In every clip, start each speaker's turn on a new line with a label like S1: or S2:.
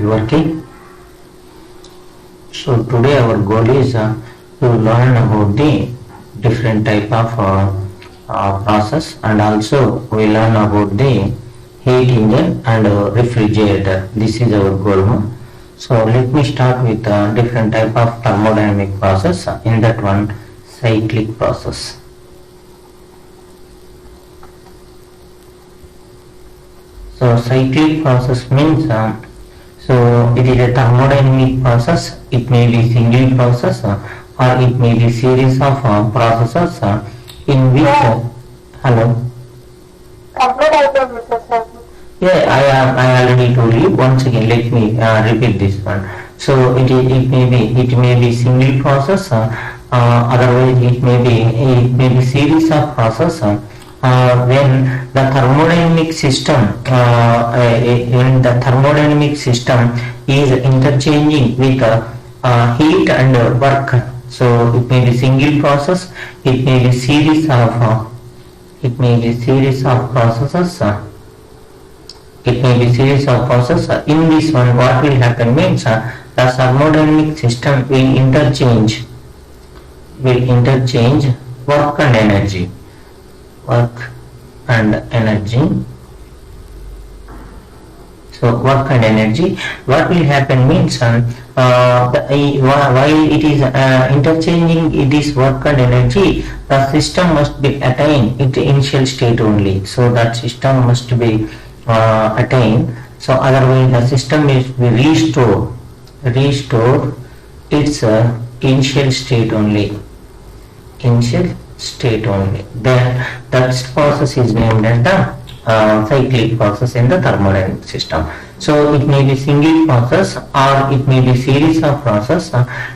S1: working. So today our goal is to learn about the different type of process, and also we learn about the heat engine and refrigerator. This is our goal. So let me start with different type of thermodynamic process. In that one, cyclic process. So cyclic process means so it is a thermodynamic process. It may be single process or it may be series of processes in which hello. Yeah, I already told you. Once again, let me repeat this one. So it may be single process. Otherwise, it may be series of process. When the thermodynamic system is interchanging with heat and work, so it may be single process, it may be series of processes. It may be series of processes. In this one, what will happen means the thermodynamic system will interchange work and energy. So work and energy. What will happen means while it is interchanging this work and energy, the system must be attained its initial state only. So that system must be attained. So otherwise the system is restore its initial state only. Then that process is named as the cyclic process in the thermodynamic system. So it may be single process or it may be series of process.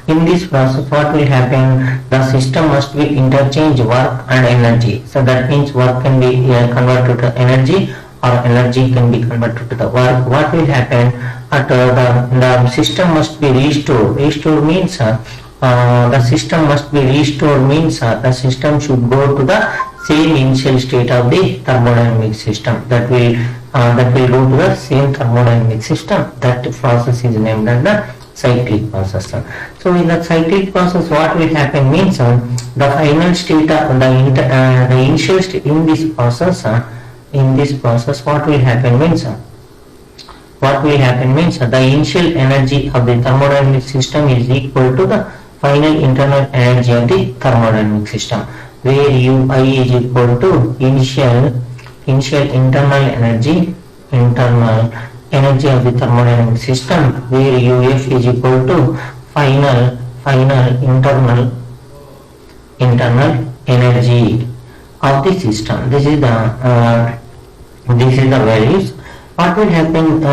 S1: In this process, what will happen? The system must be interchange work and energy. So that means work can be converted to energy, or energy can be converted to the work. What will happen? The system must be restored. Restore means the system must be restored means the system should go to the same initial state of the thermodynamic system. That will go to the same thermodynamic system. That process is named as the cyclic process. So in the cyclic process, what will happen means the final state of the initial state in this process. What will happen means the initial energy of the thermodynamic system is equal to the final internal energy of the thermodynamic system, where Ui is equal to initial internal energy of the thermodynamic system, where Uf is equal to final internal energy of the system. This is the values. What will happen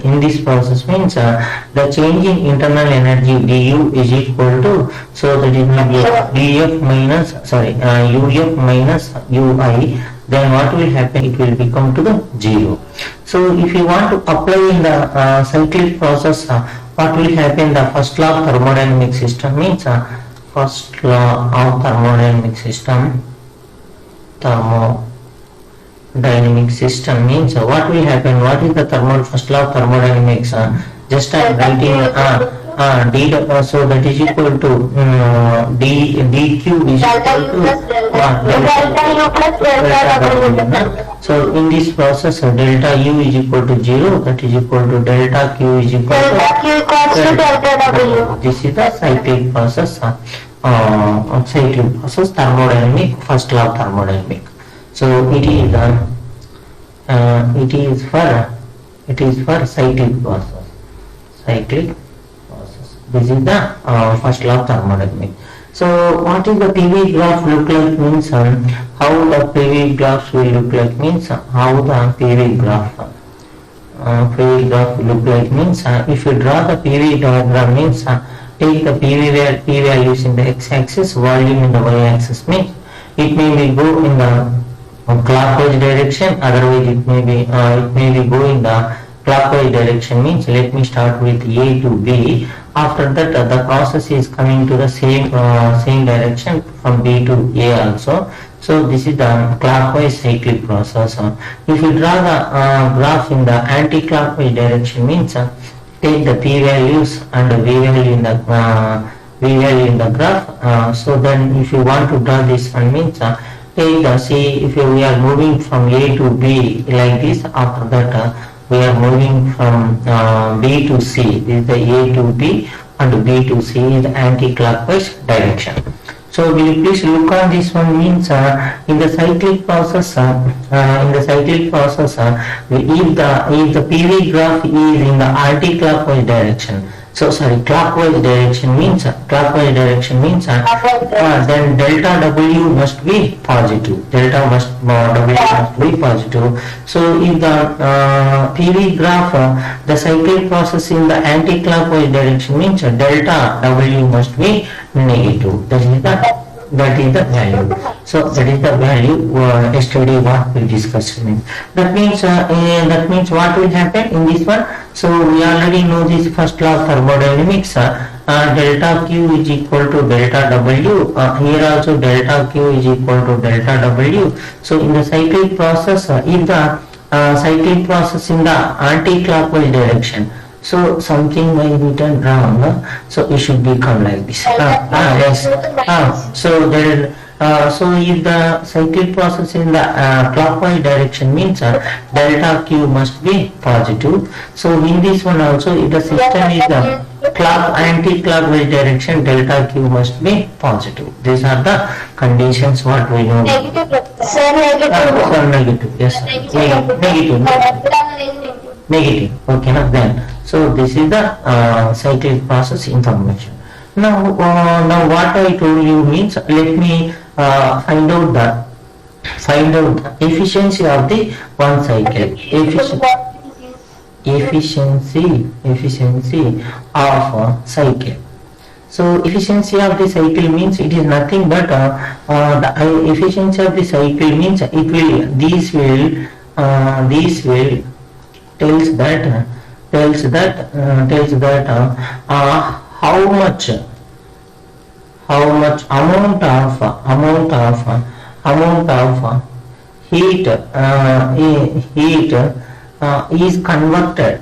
S1: in this process means the change in internal energy du is equal to, so that it will be df minus uf minus ui. Then what will happen? It will become to the 0. So if you want to apply in the cyclic process, what will happen? The first law of thermodynamic system means first law of thermodynamic system. Thermodynamic system means what will happen? What is the first law of thermodynamics? Just I am writing d, so that is equal to dq is equal to delta. So in this process delta u is equal to 0, that is equal to delta q is equal to delta w. This is the cyclic process. Thermodynamic, first law of thermodynamic. So it is for cyclic process. This is the first law of thermodynamics. So what is the PV graph look like means how the PV graphs will look like means how the PV graph look like means if you draw the PV diagram means take the PV values in the x-axis, volume in the y-axis means it may go in the clockwise direction, otherwise it may be go in the clockwise direction means let me start with A to B. After that the process is coming to the same direction from B to A also. So this is the clockwise cyclic process. If you draw the graph in the anti-clockwise direction, means take the p values and the v value in the graph. So then if you want to draw this one, means take the see, if we are moving from A to B like this, after that we are moving from B to C. This is the A to B and B to C is the anti-clockwise direction. So will you please look on this one, means in the cyclic process, if the PV graph is in the anti-clockwise direction, so sorry, clockwise direction means then delta W must be positive. W must be positive. So if the PV graph, the cyclic process in the anti-clockwise direction, means delta W must be negative. That is the value. So that is the value yesterday what we discussed. That means what will happen in this one. So we already know this first law of thermodynamics. Delta Q is equal to delta W. Here also delta Q is equal to delta W. So in the cyclic process, if the cyclic process in the anti-clockwise direction, so something I written wrong, so it should become like this. Yes. So there, so if the cyclic process in the clockwise direction, means delta Q must be positive. So in this one also, if the system is the anti-clockwise direction, delta Q must be positive. These are the conditions what we know.
S2: Negative.
S1: Negative. Yes. Negative. Okay, now then. So this is the cyclic process information. Now what I told you means, let me find out the efficiency of the one cycle. Efficiency of cycle. So efficiency of the cycle means it is nothing but the efficiency of the cycle means it will tells that how much amount of heat is converted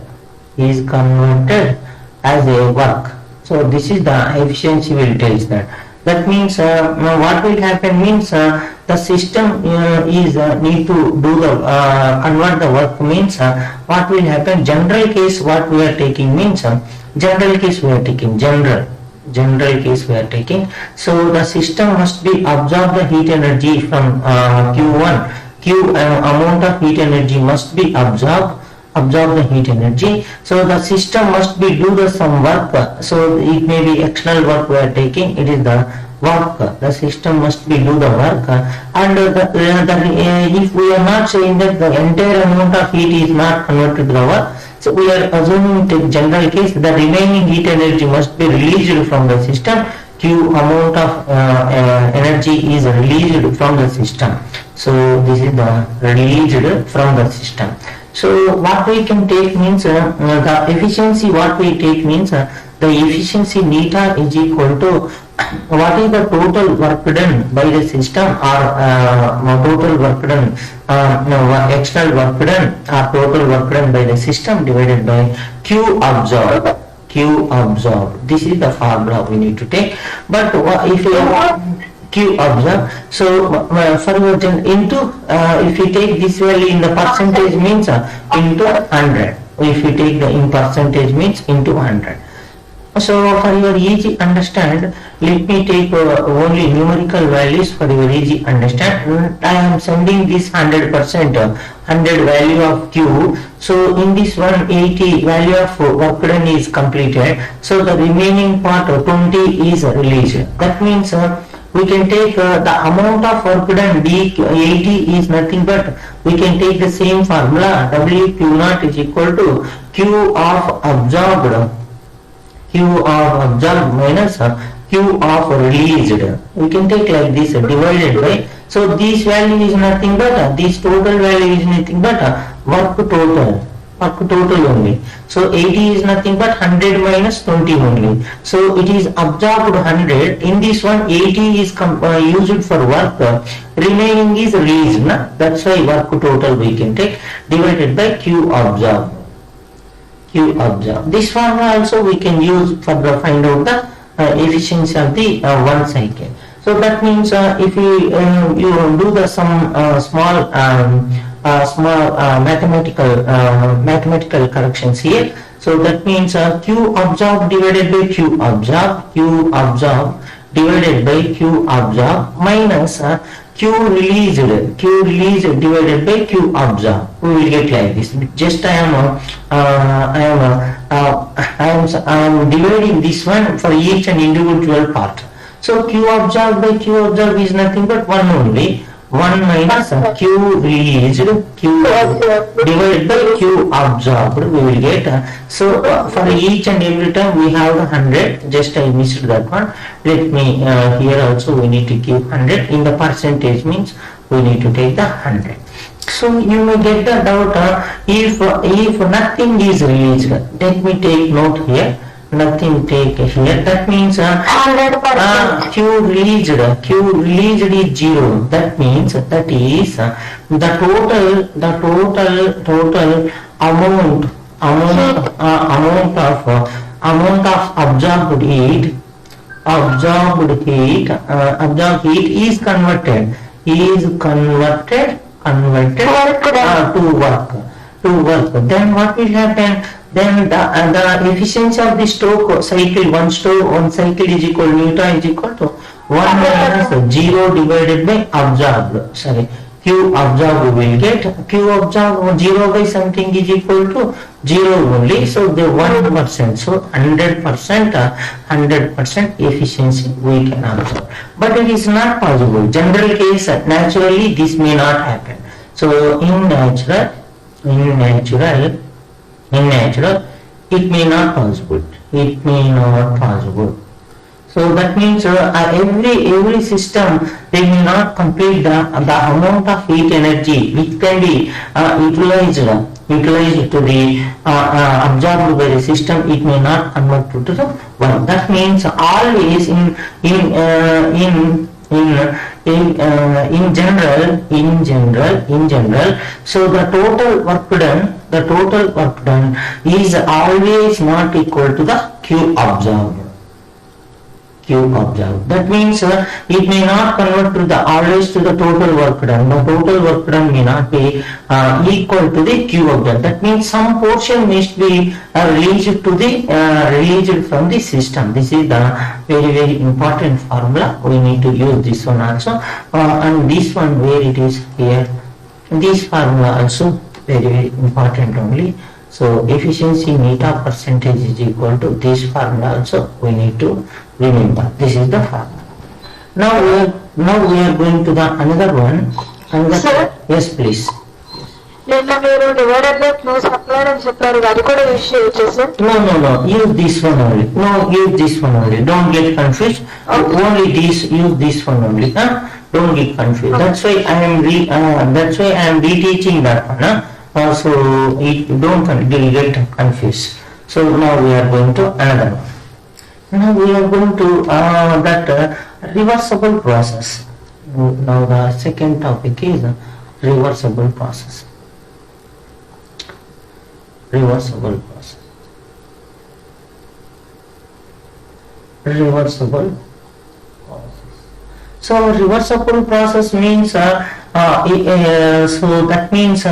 S1: as a work. So this is the efficiency will tells that. That means what will happen means the system is need to do the convert the work, means what will happen. General case what we are taking means general case we are taking. So the system must be absorb the heat energy from Q1. Amount of heat energy must be absorb the heat energy. So the system must be do the some work. So it may be external work we are taking. It is the work. The system must be do the work, and if we are not saying that the entire amount of heat is not converted to the work, so we are assuming the general case the remaining heat energy must be released from the system. Q amount of energy is released from the system. So this is the released from the system. So what we can take means the efficiency what we take means the efficiency neta is equal to what is the total work done by the system, or total work done, external work done, or total work done by the system divided by Q absorbed. This is the formula we need to take. But if you Q absorb, so forward into if you take this value in the percentage means into 100. If you take the in percentage means into 100. So for your easy understand, let me take only numerical values for your easy understand. I am sending this 100%, 100 value of Q. So in this 180 value of work done is completed. So the remaining part 20 is released. That means we can take the amount of work done D80 is nothing but we can take the same formula. WQ0 is equal to Q of absorbed minus Q of released. We can take like this divided by. So this value is nothing but this total value is nothing but work total work total only. So 80 is nothing but 100 minus 20 only. So it is absorbed 100. In this one 80 is used for work. Remaining is released. That's why work total we can take divided by Q absorbed. Q absorbed. This formula also we can use for the find out the efficiency of the one cycle. So that means if you do the some small mathematical corrections here. So that means Q absorbed divided by Q absorbed divided by Q absorbed minus Q released divided by Q absorbed. We will get like this. Just I am dividing this one for each and individual part. So Q absorbed by Q absorbed is nothing but 1 only. 1 minus Q released divided by Q absorbed we will get. So for each and every time we have the 100. Just I missed that one. Let me here also we need to keep 100. In the percentage means we need to take the 100. So you may get the doubt if nothing is released. Let me take note here. Nothing take here. That means Q released is 0. That means that is the total amount of absorbed heat is converted to work. Then what will happen? Then the efficiency of the Stokes cycle, one cycle is equal, Newton is equal to 1 minus 0 divided by absorbed. Sorry, Q absorbed we will get. Q absorbed 0 by something is equal to 0 only. So the 1%. So 100% efficiency we can observe. But it is not possible. General case, naturally this may not happen. So in natural, it may not possible. So that means every system they may not complete the amount of heat energy which can be utilized to the absorbed by the system. It may not convert to the one. That means always in general, so the total work done is always not equal to the Q absorbed. That means it may not convert to the always to the total work done. The total work done may not be equal to the Q absorbed. That means some portion must be released from the system. This is the very important formula. We need to use this one also, and this one where it is here. This formula also very important only. So efficiency meter percentage is equal to this formula also we need to remember. This is the formula. Now we are going to the another one.
S2: Sir?
S1: Yes, please.
S2: Divided by Q supply and supply.
S1: No. Use this one only. Use this one only. Don't get confused.
S2: Okay.
S1: Only this. Use this one only. Don't get confused. Okay. That's why I am reteaching that one. So don't get confused. So now we are going to another one. Now we are going to that reversible process. Now the second topic is reversible process. Reversible process. So reversible process means so that means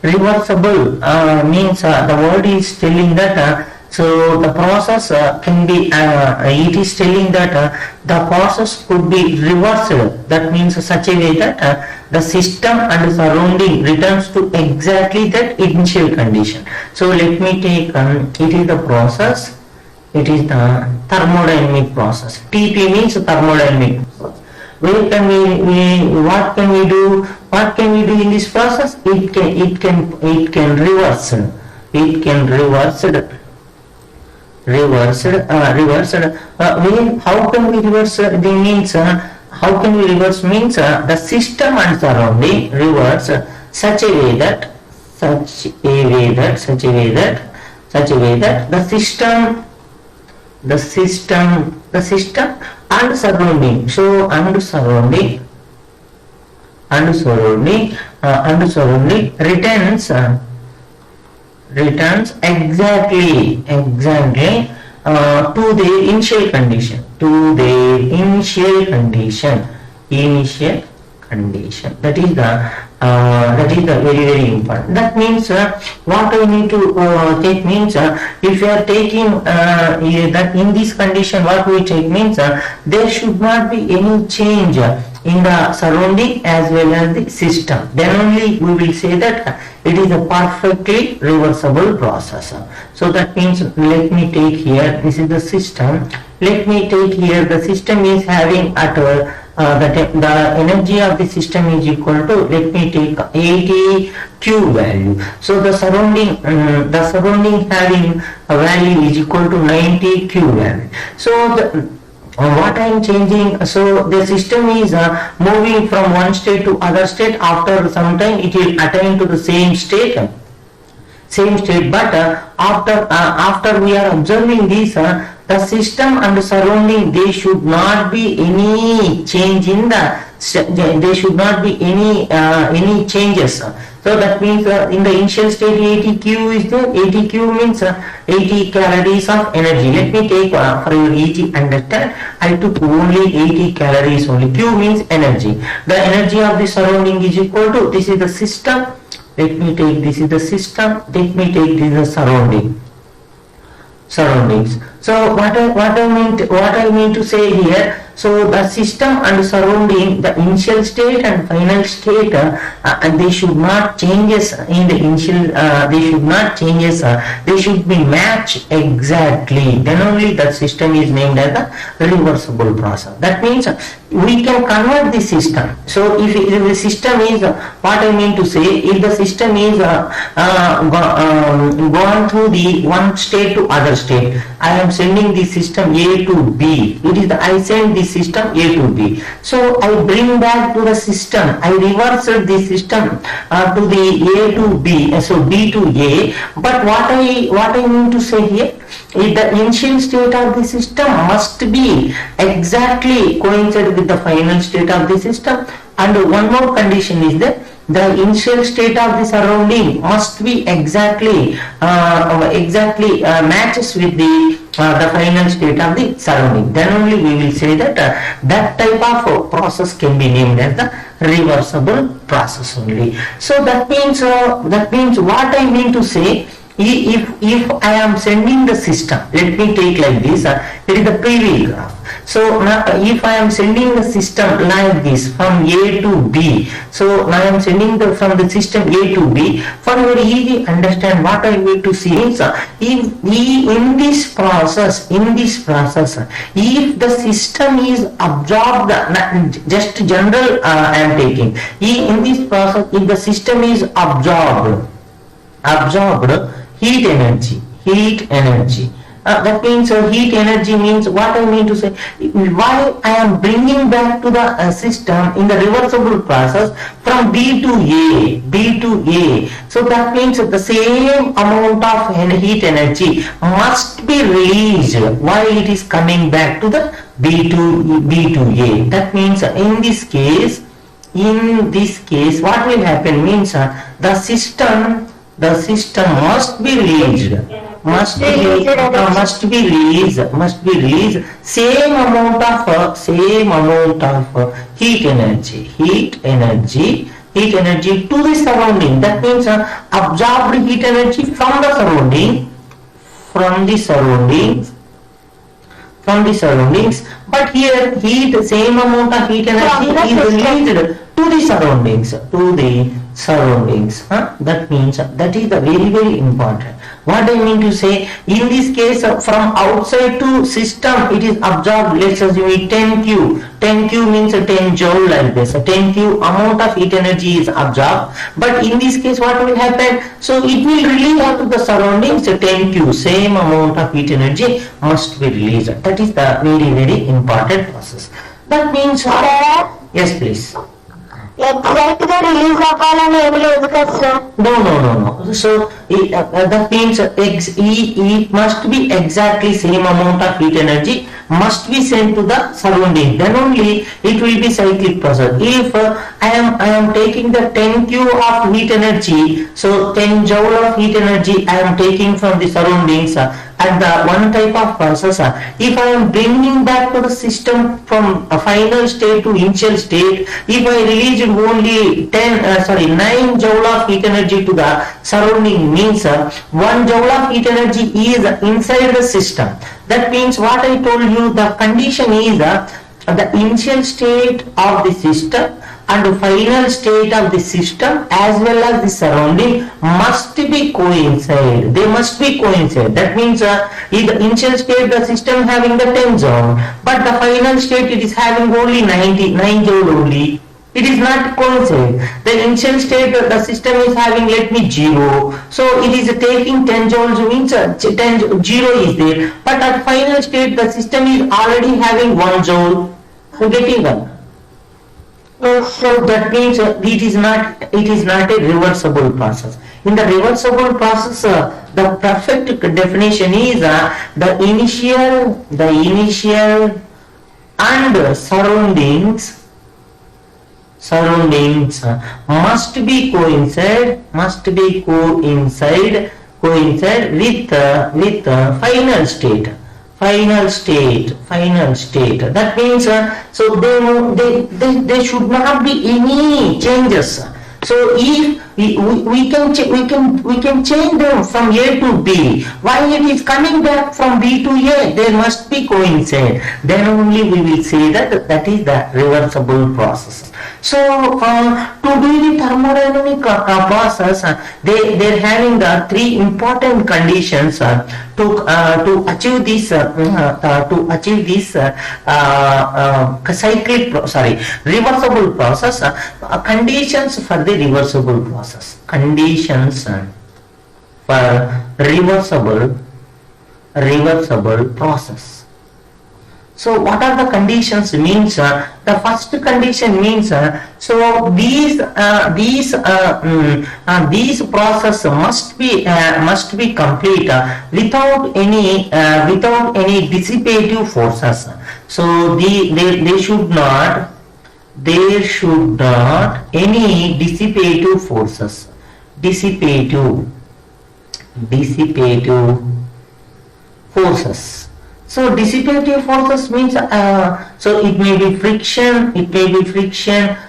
S1: reversible means the word is telling that so the process can be it is telling that the process could be reversed. That means such a way that the system and surrounding returns to exactly that initial condition. So let me take it is the process. It is the thermodynamic process. TP means thermodynamic process. Where can what can we do? What can we do in this process? It can reverse. It can reverse. How can we reverse? How can we reverse means the system and surrounding reverse such a way that such a way that the system and surrounding, so and surrounding returns exactly to their initial condition, that is the very important. That means what I need to take means if you are taking that in this condition, what we take means there should not be any change in the surrounding as well as the system. Then only we will say that it is a perfectly reversible process. So that means, let me take here, this is the system. Let me take here, the system is having at the energy of the system is equal to, let me take 80 Q value. So the surrounding having a value is equal to 90 Q value. So what I am changing, so the system is moving from one state to other state. After some time it will attain to the same state, but after we are observing this, the system and the surrounding, there should not be any change in there should not be any changes. So that means in the initial state 80 Q is there. 80 Q means 80 calories of energy. Let me take for your easy understand, I took only 80 calories only. Q means energy. The energy of the surrounding is equal to, this is the system. Let me take, this is the system. Let me take, this is the surroundings. So what I mean to say here, so the system and surrounding, the initial state and final state, and they should not changes in the initial, they should be matched exactly. Then only that system is named as the reversible process. That means we can convert the system. So if the system is, what I mean to say, if the system is gone through the one state to other state, I am sending the system A to B. I send the system A to B. So I bring back to the system, I reverse the system to the A to B, so B to A. But what I mean to say here is the initial state of the system must be exactly coincide with the final state of the system. And one more condition is that the initial state of the surrounding must be exactly matches with the final state of the surrounding. Then only we will say that that type of process can be named as the reversible process only. So that means what I mean to say, if I am sending the system, let me take like this, it is the previous graph. So now if I am sending the system like this from A to B, so now I am sending from the system A to B, for very easy understand what I need to see is, in this process, if the system is absorbed, just general I am taking, in this process, if the system is absorbed heat energy. That means heat energy means, what I mean to say, why I am bringing back to the system in the reversible process from B to A. So that means the same amount of heat energy must be released while it is coming back to the B to A. That means in this case, what will happen means the system must be released same amount of heat energy to the surrounding. That means absorbed heat energy from the surroundings, but here same amount of heat energy is released to the surroundings. That means that is the very important. What I mean to say, in this case from outside to system it is absorbed, let's assume 10 Q means 10 joule like this, 10 Q amount of heat energy is absorbed, but in this case what will happen, so it will release onto the surroundings 10 Q, same amount of heat energy must be released. That is the very important process. That means, yes please.
S2: Exact గా release అవ్వాలని ఏమి లేదు కదా sir.
S1: No. So that means it must be exactly same amount of heat energy must be sent to the surrounding. Then only it will be cyclic process. If I am taking the 10 Q of heat energy, so 10 joule of heat energy I am taking from the surroundings at the one type of process. If I am bringing back to the system from a final state to initial state, if I release only 9 joule of heat energy to the surrounding, means 1 joule of heat energy is inside the system. That means what I told you, the condition is the initial state of the system and the final state of the system as well as the surrounding must be coincide. They must be coincide. That means in the initial state the system having the 10 joule, but the final state it is having only 9 joule only. It is not coincide. The initial state the system is having, let me 0. So it is taking 10 joules, means 0 is there. But at final state the system is already having 1 joule. So getting one. So that means it is not a reversible process. In the reversible process, the perfect definition is the initial and surroundings must be coincide with final state. That means so they should not be any changes. So if we can change them from A to B, while it is coming back from B to A, there must be coincide. Then only we will say that is the reversible process. So to do the thermodynamic process, they're having the 3 important conditions to achieve this reversible process. Conditions for the reversible process. Conditions for reversible process. So what are the conditions? Means the first condition means so these process must be complete without any dissipative forces. So there should not any dissipative forces. Dissipative forces. So dissipative forces means so it may be friction,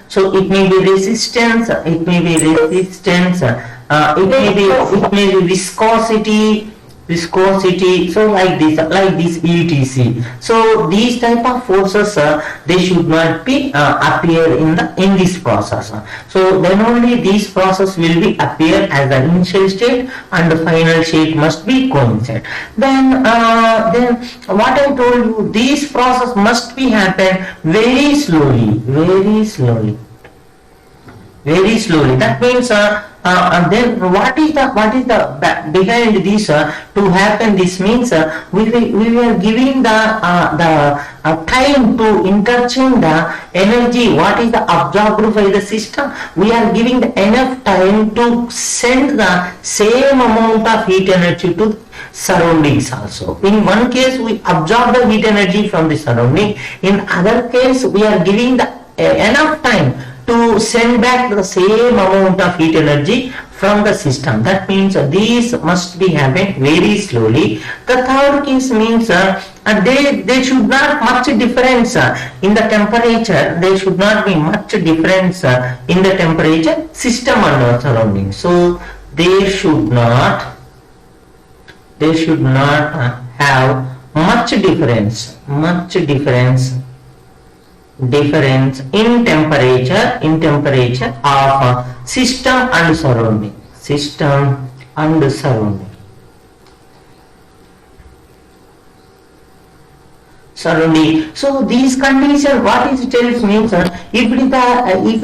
S1: so it may be resistance, it may be viscosity, so like this etc. So these type of forces they should not be appear in this process. So then only this process will be appear as the initial state and the final state must be coincide. Then what I told you, this process must be happen very slowly. That means and then what is the behind this to happen? This means we are giving the time to interchange the energy. What is the absorbed by the system? We are giving the enough time to send the same amount of heat energy to surroundings also. In one case we absorb the heat energy from the surrounding. In other case we are giving the enough time to send back the same amount of heat energy from the system. That means these must be happen very slowly. The third case means they should not much difference in the temperature. There should not be much difference in the temperature system and surroundings. So they should not have much difference in temperature of system and surrounding. surrounding. So these conditions, what it tells means, if it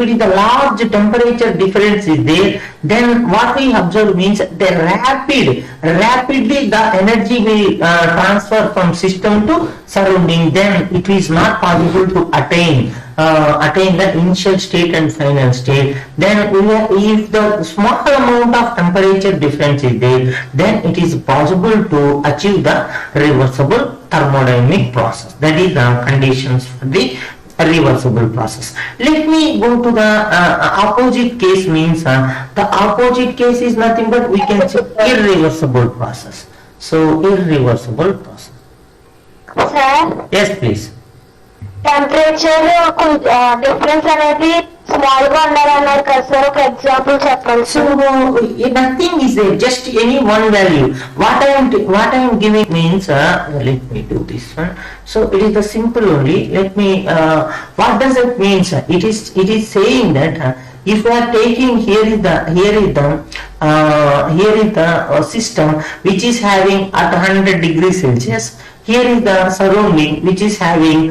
S1: is the large temperature difference is there, then what we observe means the rapidly the energy will transfer from system to surrounding. Then it is not possible to attain the initial state and final state. Then if the small amount of temperature difference is there, then it is possible to achieve the reversible thermodynamic process. That is the conditions for the reversible process. Let me go to the opposite case. Means the opposite case is nothing but we can say irreversible process. So irreversible process.
S2: Sir,
S1: Yes, please.
S2: Temperature difference అనేది small గా ఉండాలన్నారు కదా sir, ఒక example చెప్పండి
S1: So nothing is there, just any one value. What I am giving means, let me do this one. So it is the simple only. Let me. What does it mean? It is saying that if we are taking here is the system which is having at 100 degrees Celsius. Here is the surrounding which is having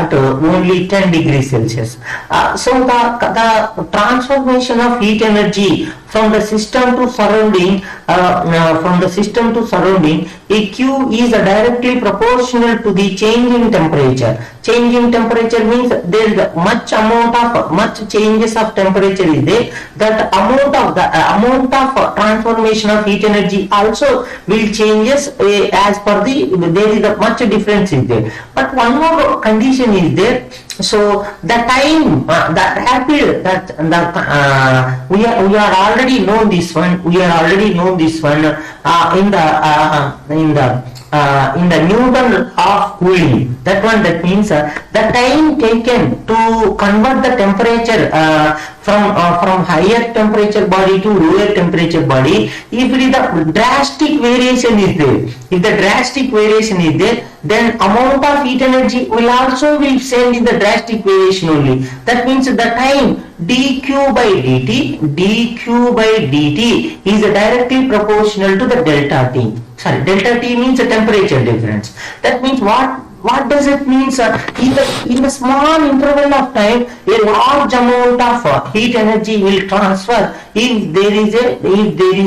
S1: at only 10 degrees Celsius. So the transformation of heat energy from the system to surrounding, a Q is directly proportional to the change in temperature. Change in temperature means there is much changes of temperature is there. That amount of transformation of heat energy also will changes as per there is a much difference is there. But one more condition is there. So the time, the rapid, we are already know this one. In the Newton of cooling. That means the time taken to convert the temperature from higher temperature body to lower temperature body, if it is the drastic variation is there, then amount of heat energy will also be same in the drastic variation only. That means the time dq by dt is directly proportional to the delta T. Sorry, delta T means the temperature difference. That means what does it mean, sir? In the small interval of time, a large amount of heat energy will transfer if there is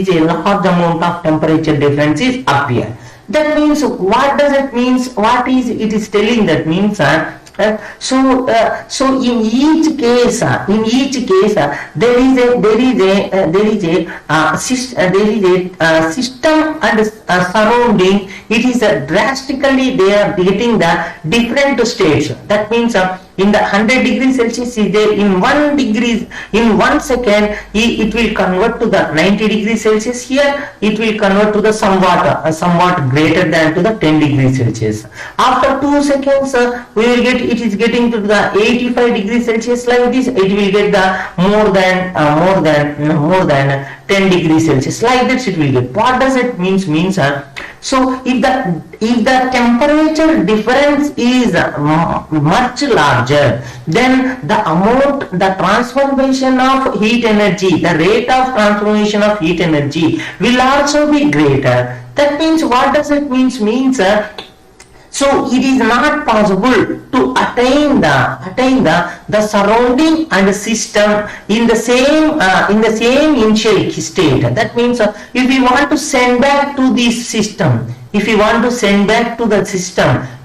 S1: a large amount of temperature differences appear. That means what does it means? What is it is telling? That means so in each case there is a system and surrounding. It is drastically they are getting the different states. That means in the 100 degrees Celsius is there, in 1 second it will convert to the 90 degrees Celsius. Here it will convert to the somewhat greater than to the 10 degrees Celsius. After 2 seconds we will get it is getting to the 85 degrees Celsius. Like this it will get the more than 10 degrees Celsius. Like that it will get. What does it means? So if the temperature difference is much larger, then the transformation of heat energy, the rate of transformation of heat energy will also be greater. That means what does it means? So it is not possible to attain the surrounding and the system in the same initial state. That means if we want to send back to this system,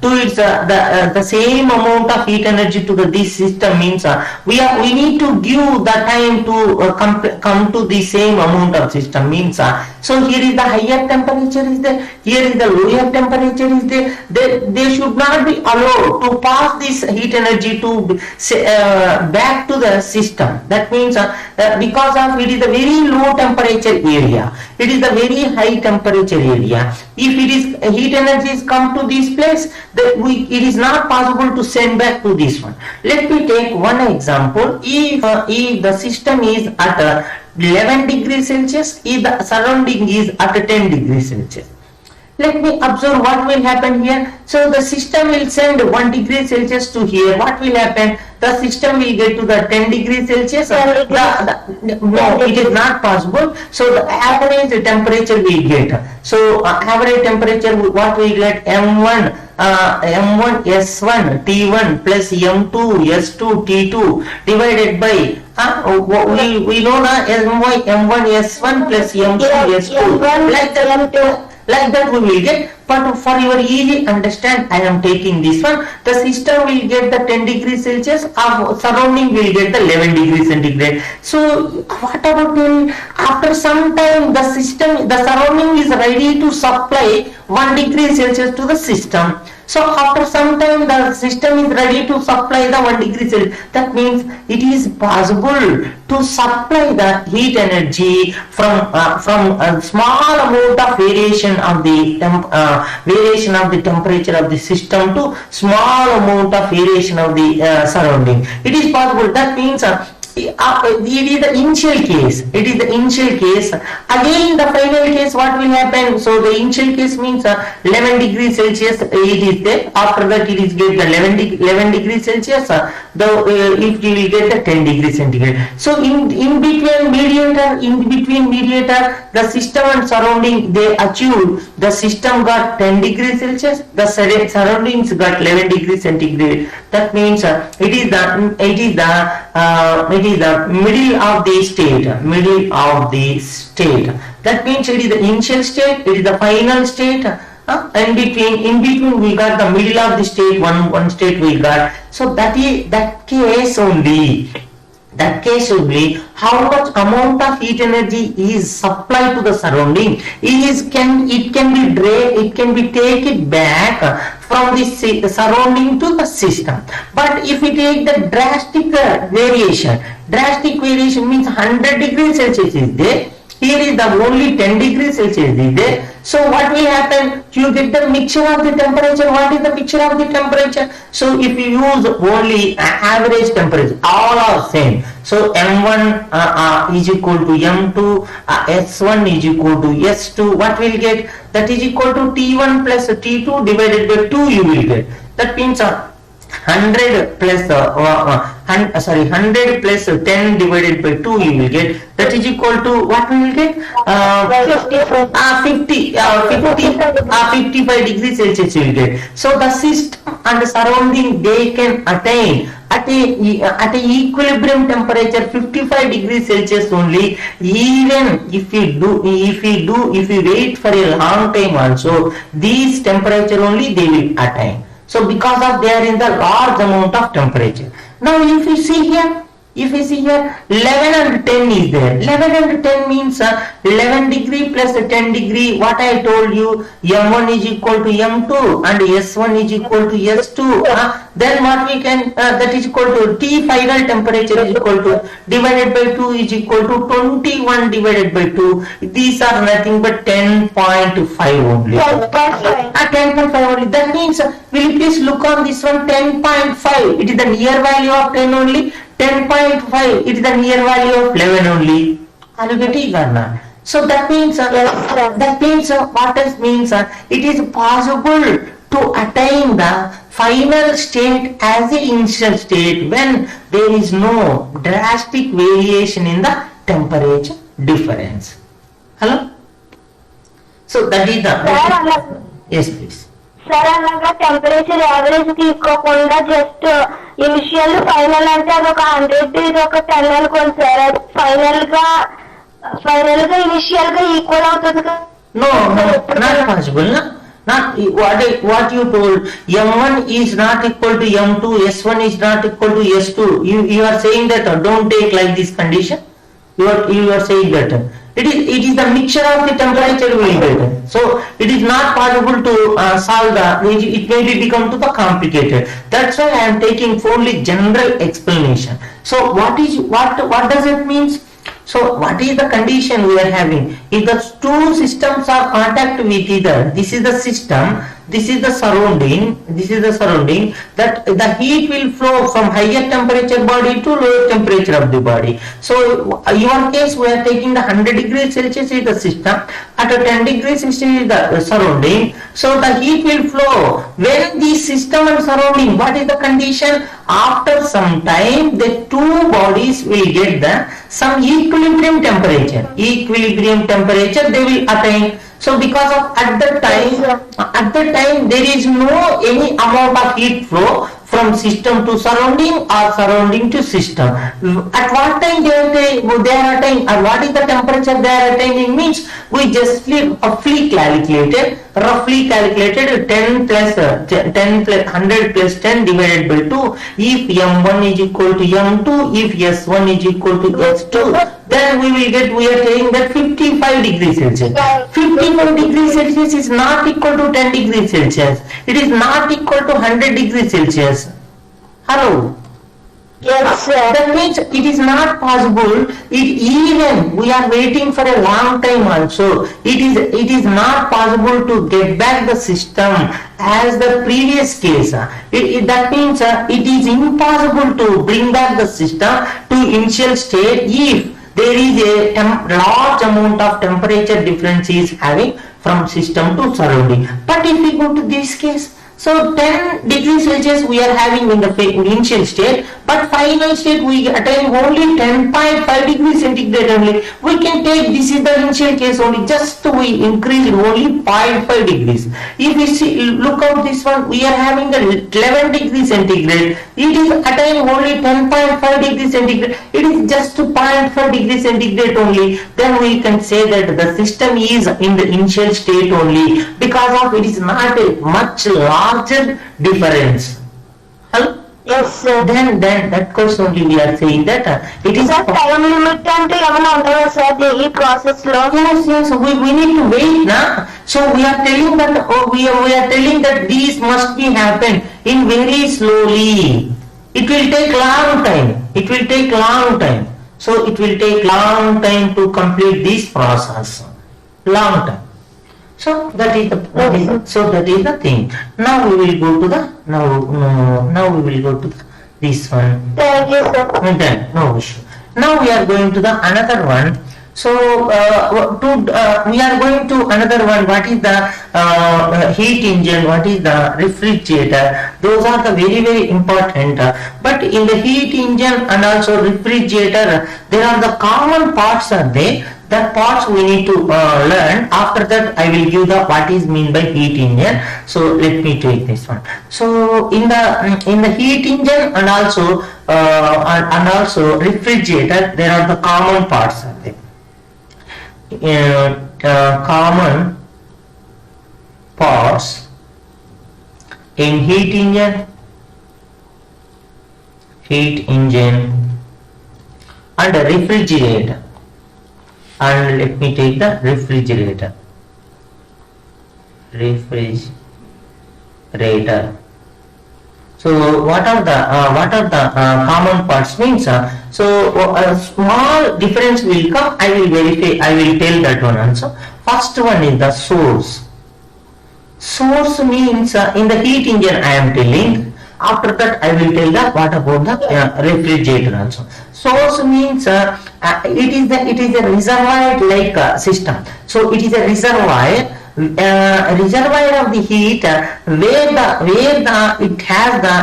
S1: to its the same amount of heat energy to this system means we need to give the time to come to the same amount of system means so here is the higher temperature is there, here is the lower temperature is there. They should not be allowed to pass this heat energy to back to the system. That means because of it is a very low temperature area, it is a very high temperature area. If it is heat energy is come to this place, it is not possible to send back to this one. Let me take one example. If the system is at 11 degrees Celsius, if the surrounding is at 10 degrees Celsius. let me observe what will happen here. So the system will send 1 degree Celsius to here. What will happen? The system will get to the 10 degree Celsius.
S2: 10 degree.
S1: No, it is not possible. So the average temperature will get. So average temperature, what we get? M1 M1 S1 T1 plus M2 S2 T2 divided by we know na M1 S1 plus M2 S2 like that we will get. But for your easy understand, I am taking this one. The system will get the 10 degrees Celsius, surrounding will get the 11 degrees centigrade. So what about then after some time the surrounding is ready to supply 1 degree Celsius to the system. So after some time the system is ready to supply the 1 degree Celsius. That means it is possible to supply the heat energy from a small amount of variation of the temperature of the system to small amount of variation of the surrounding. It is possible. That means it is the initial case. It is the initial case. Again, the final case, what will happen? So the initial case means 11 degrees Celsius. It is there. After that, it is get the 11 degrees Celsius. If you will get the 10 degrees centigrade. So in between mediator, the system and surrounding they achieved. The system got 10 degrees Celsius. The surroundings got 11 degrees centigrade. That means it is the middle of the state. That means it is the initial state, it is the final state. In between we got the middle of the state, one state we got. So that case only, how much amount of heat energy is supplied to the surrounding it can be taken back from the surrounding to the system. But if we take the drastic variation means 100 degrees Celsius is there. Here is the only 10 degrees Celsius is there. So what will happen? You get the mixture of the temperature. What is the mixture of the temperature? So if you use only average temperature, all are same. So M1 is equal to M2, S1 is equal to S2. What will get? That is equal to T1 plus T2 divided by 2 you will get. That means 100 plus 100 plus 10 divided by 2 you will get. That is equal to what we will get? 55 degrees Celsius you will get. So the system and the surrounding they can attain at a equilibrium temperature 55 degrees Celsius only. Even if you wait for a long time also, these temperature only they will attain. So because of they are in the large amount of temperature. Now if you see here, 11 and 10 is there. 11 and 10 means 11 degree plus 10 degree. What I told you, M1 is equal to M2 and S1 is equal to S2. Then what we can, that is equal to T final temperature is equal to divided by 2 is equal to 21 divided by 2. These are nothing but 10.5 only. 10.5 only. That means, will you please look on this one, 10.5. It is the near value of 10 only. 10.5, it is the near value of 11 only. Are you getting or not? So that means, what does means? It is possible to attain the final state as the initial state when there is no drastic variation in the temperature difference. Hello? So that is the... Yes, please.
S2: Sir అలాగా temperature average తీసుకోకుండా just initial final అంటే అది ఒక 100 ఇది ఒక 10 అనుకోండి sir. అది final గా ఇనిషియల్ గా ఈక్వల్ అవుతుంది కదా?
S1: No, not possible. Not what you told. M1 is not equal to M2, S1 is not equal to S2. You are saying that don't take like this condition. You are saying that. It is the mixture of the temperature will get. So it is not possible to solve the. It may be become too complicated. That's why I am taking only general explanation. So what does it means? So what is the condition we are having? If the two systems are contact with each other, this is the system. this is the surrounding, that the heat will flow from higher temperature body to lower temperature of the body. So in your case we are taking the 100 degrees Celsius is the system, at a 10 degrees Celsius is the surrounding. So the heat will flow. When the system and surrounding, what is the condition? After some time the two bodies will get the some equilibrium temperature. Equilibrium temperature they will attain. So because of at that time there is no any amount of heat flow from system to surrounding or surrounding to system. At what time they are attaining, or what is the temperature they are attaining means we just roughly calculated 10 plus 100 plus 10 divided by 2. If M1 is equal to M2, if S1 is equal to S2, then we are saying that 55 degrees Celsius. 55 degrees Celsius is not equal to 10 degrees Celsius. It is not equal to 100 degrees Celsius. Hello?
S2: Yes, sir.
S1: That means it is not possible. Even we are waiting for a long time also. It is not possible to get back the system as the previous case. That means it is impossible to bring back the system to initial state if there is a large amount of temperature difference is having from system to surrounding. But if we go to this case, so 10 degrees Celsius we are having in the initial state, but final state we attain only 10.5 degrees centigrade only. We can take this is the initial case only, just we increase it only 0.5 degrees. If we see, look out this one, we are having the 11 degrees centigrade. It is attaining only 10.5 degrees centigrade. It is just 0.5 degrees centigrade only. Then we can say that the system is in the initial state only, because of it is not a much larger difference. Hello?
S2: Yes, sir.
S1: Then that course only we are saying that it is.
S2: Sir, time limit అంటే ఏమైనా ఉంటుందా sir ఈ process లో?
S1: Yes, we need to wait now. So we are telling that we are telling that these must be happen in very slowly. It will take long time. So it will take long time to complete this process. Long time. So that is the thing. Now we will go to the this one.
S2: Thank you, sir.
S1: And then no issue. Now we are going to the another one. So we are going to another one. What is the heat engine? What is the refrigerator? Those are the very very important. But in the heat engine and also refrigerator, there are the common parts are there. That parts we need to learn. After that I will give the what is mean by heat engine. So let me take this one. So in the heat engine and also refrigerator, there are the common parts are there. Common parts in heat engine and refrigerator. And let me take the refrigerator. So what are the common parts means? So a small difference will come. I will verify. I will tell that one also. First one is the source. Source means in the heat engine I am telling. After that I will tell the what about the refrigerator also. Source means it is a reservoir like system. So it is a reservoir of the heat where it has the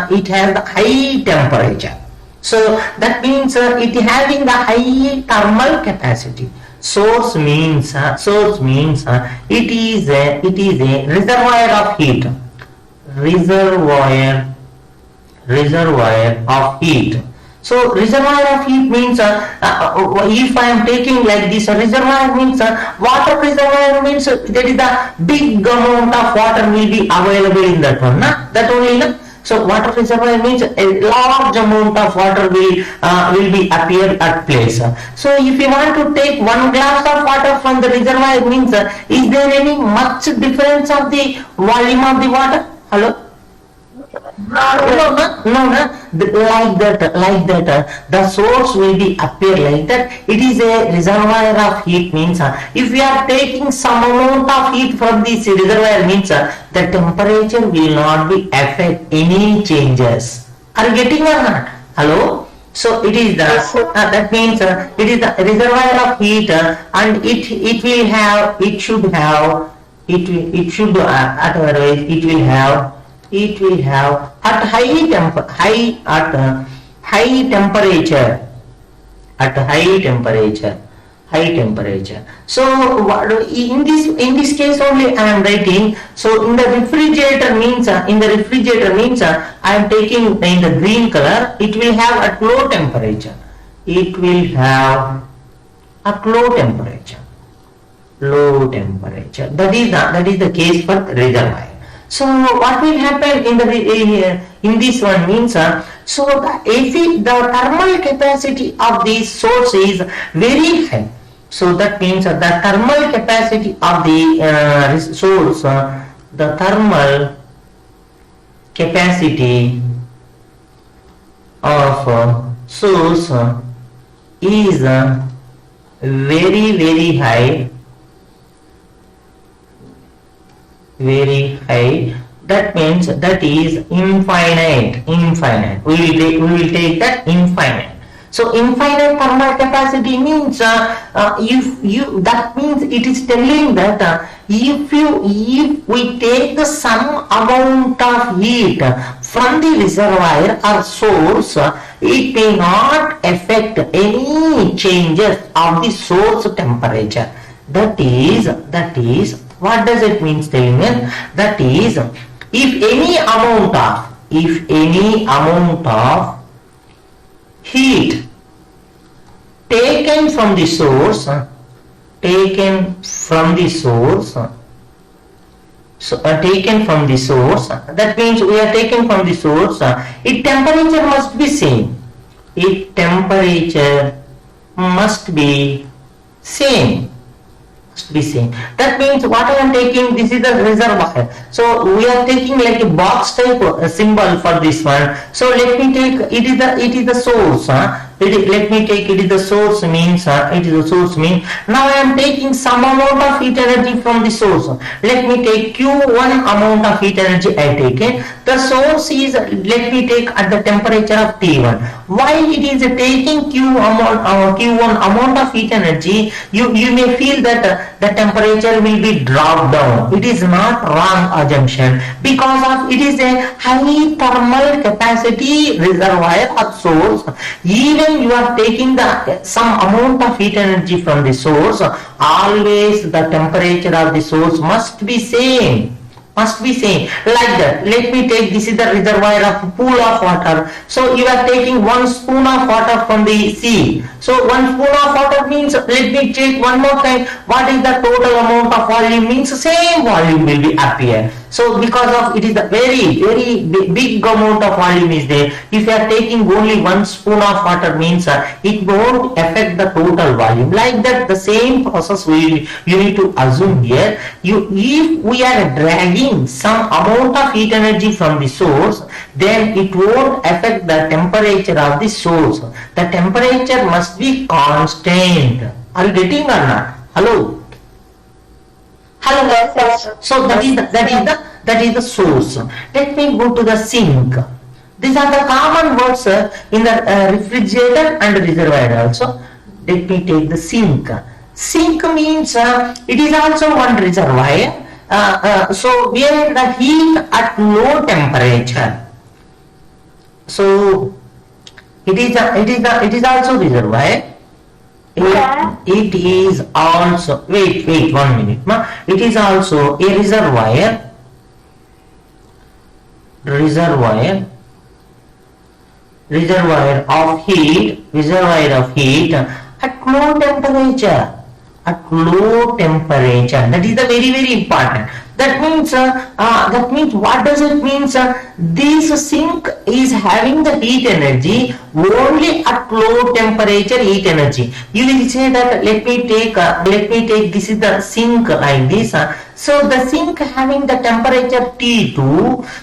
S1: high temperature. So that means it having the high thermal capacity. Source means it is a reservoir of heat. Reservoir of heat. So reservoir of heat means if I am taking like this, reservoir means water reservoir means that is the big amount of water will be available in that one. That only. So water reservoir means a large amount of water will be appear at place. So if you want to take 1 glass of water from the reservoir, it means is there any much difference of the volume of the water? Hello? like that, the source will be appear like that. It is a reservoir of heat means, if we are taking some amount of heat from this reservoir means, the temperature will not be affect any changes. Are you getting or not? Hello? So it is the that means it is the reservoir of heat, and it will have, it should have, it should otherwise it will have at high temperature. So in this case only I am writing. So in the refrigerator means I am taking in the green color. It will have at low temperature. It will have at low temperature. That is the case for reservoir. So what will happen in this one means, so the thermal capacity of this source is very high. So that means the thermal capacity of the source, the thermal capacity of source is very high. That means that is infinite. We will take that infinite. So infinite thermal capacity means, that means it is telling that if we take some amount of heat from the reservoir or source, it may not affect any changes of the source temperature. That is what does it mean telling us? That is, if any amount of heat taken from the source, that means we are taken from the source, its temperature must be same. That means what I am taking, this is the reservoir. So we are taking like a box type symbol for this one. So let me take, it is the source. Let me take it is the source means, now I am taking some amount of heat energy from the source. Let me take Q1 amount of heat energy I taken. The source is, let me take at the temperature of T1. While it is taking Q1 amount of heat energy, you may feel that the temperature will be dropped down. It is not wrong assumption, because of it is a high thermal capacity reservoir or source. Even you are taking some amount of heat energy from the source, always the temperature of the source must be same. Like that. Let me take, this is the reservoir of pool of water. So you are taking 1 spoon of water from the sea. So 1 spoon of water means, let me check one more time, what is the total amount of volume means, same volume will be appear. So because of it is a very big amount of volume is there. If you are taking only 1 spoon of water means, it won't affect the total volume. Like that, the same process you need to assume here. If we are dragging some amount of heat energy from the source, then it won't affect the temperature of the source. The temperature must be constant. Are you getting or not? Hello?
S2: Yes.
S1: So that is the source. Let me go to the sink. These are the common words in the refrigerator and reservoir also. Let me take the sink. Sink means it is also one reservoir. So where the heat at low temperature. So it is also reservoir. It is also, wait 1 minute, it is also a reservoir of heat at low temperature. That is the very important. That means what does it mean? This sink is having the heat energy only at low temperature heat energy. You will say that let me take this is the sink like this. So the sink having the temperature T2,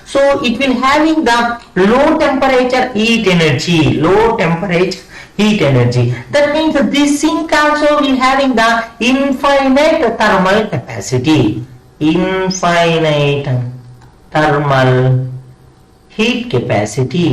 S1: so it will having the low temperature heat energy, low temperature heat energy. That means this sink also will having the infinite thermal capacity, infinite thermal heat capacity.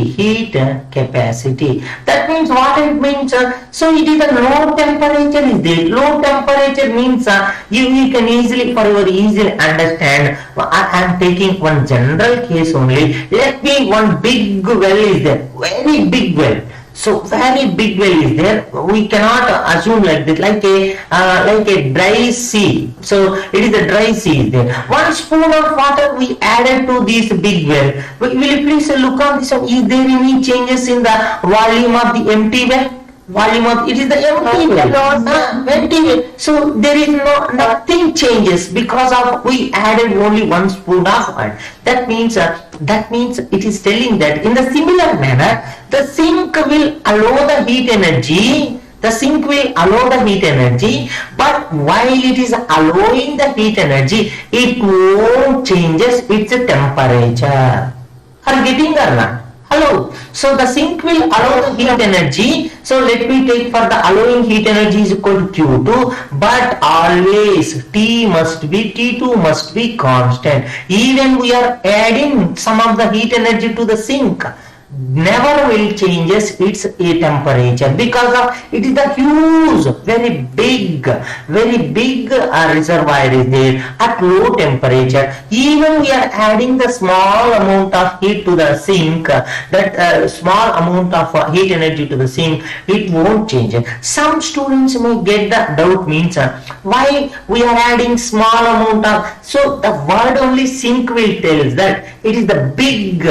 S1: That means what it means, so it is a low temperature is there. Low temperature means you can easily, for your easily understand, I am taking one general case only. Let me, one big well is there, very big well. So very big well is there. We cannot assume like this, like a dry sea. So it is a dry sea is there. 1 spoon of water we added to this big well. Will you please look on this one? Is there any changes in the volume of the empty well? Volume of it is the empty well. Empty well. So there is nothing changes because of we added only 1 spoon of oil. That means it is telling that in the similar manner the sink will allow the heat energy. The sink will allow the heat energy, but while it is allowing the heat energy, it won't changes its temperature. Are getting or not? Hello. So the sink will allow the heat energy. So let me take for the allowing heat energy is equal to Q2, but always T2 must be constant. Even we are adding some of the heat energy to the sink, never will changes its temperature because of it is the huge, very big reservoir is there at low temperature. Even we are adding the small amount of heat to the sink, that small amount of heat energy to the sink, it won't change. Some students may get the doubt means why we are adding small amount of, so the word only sink will tell that it is the big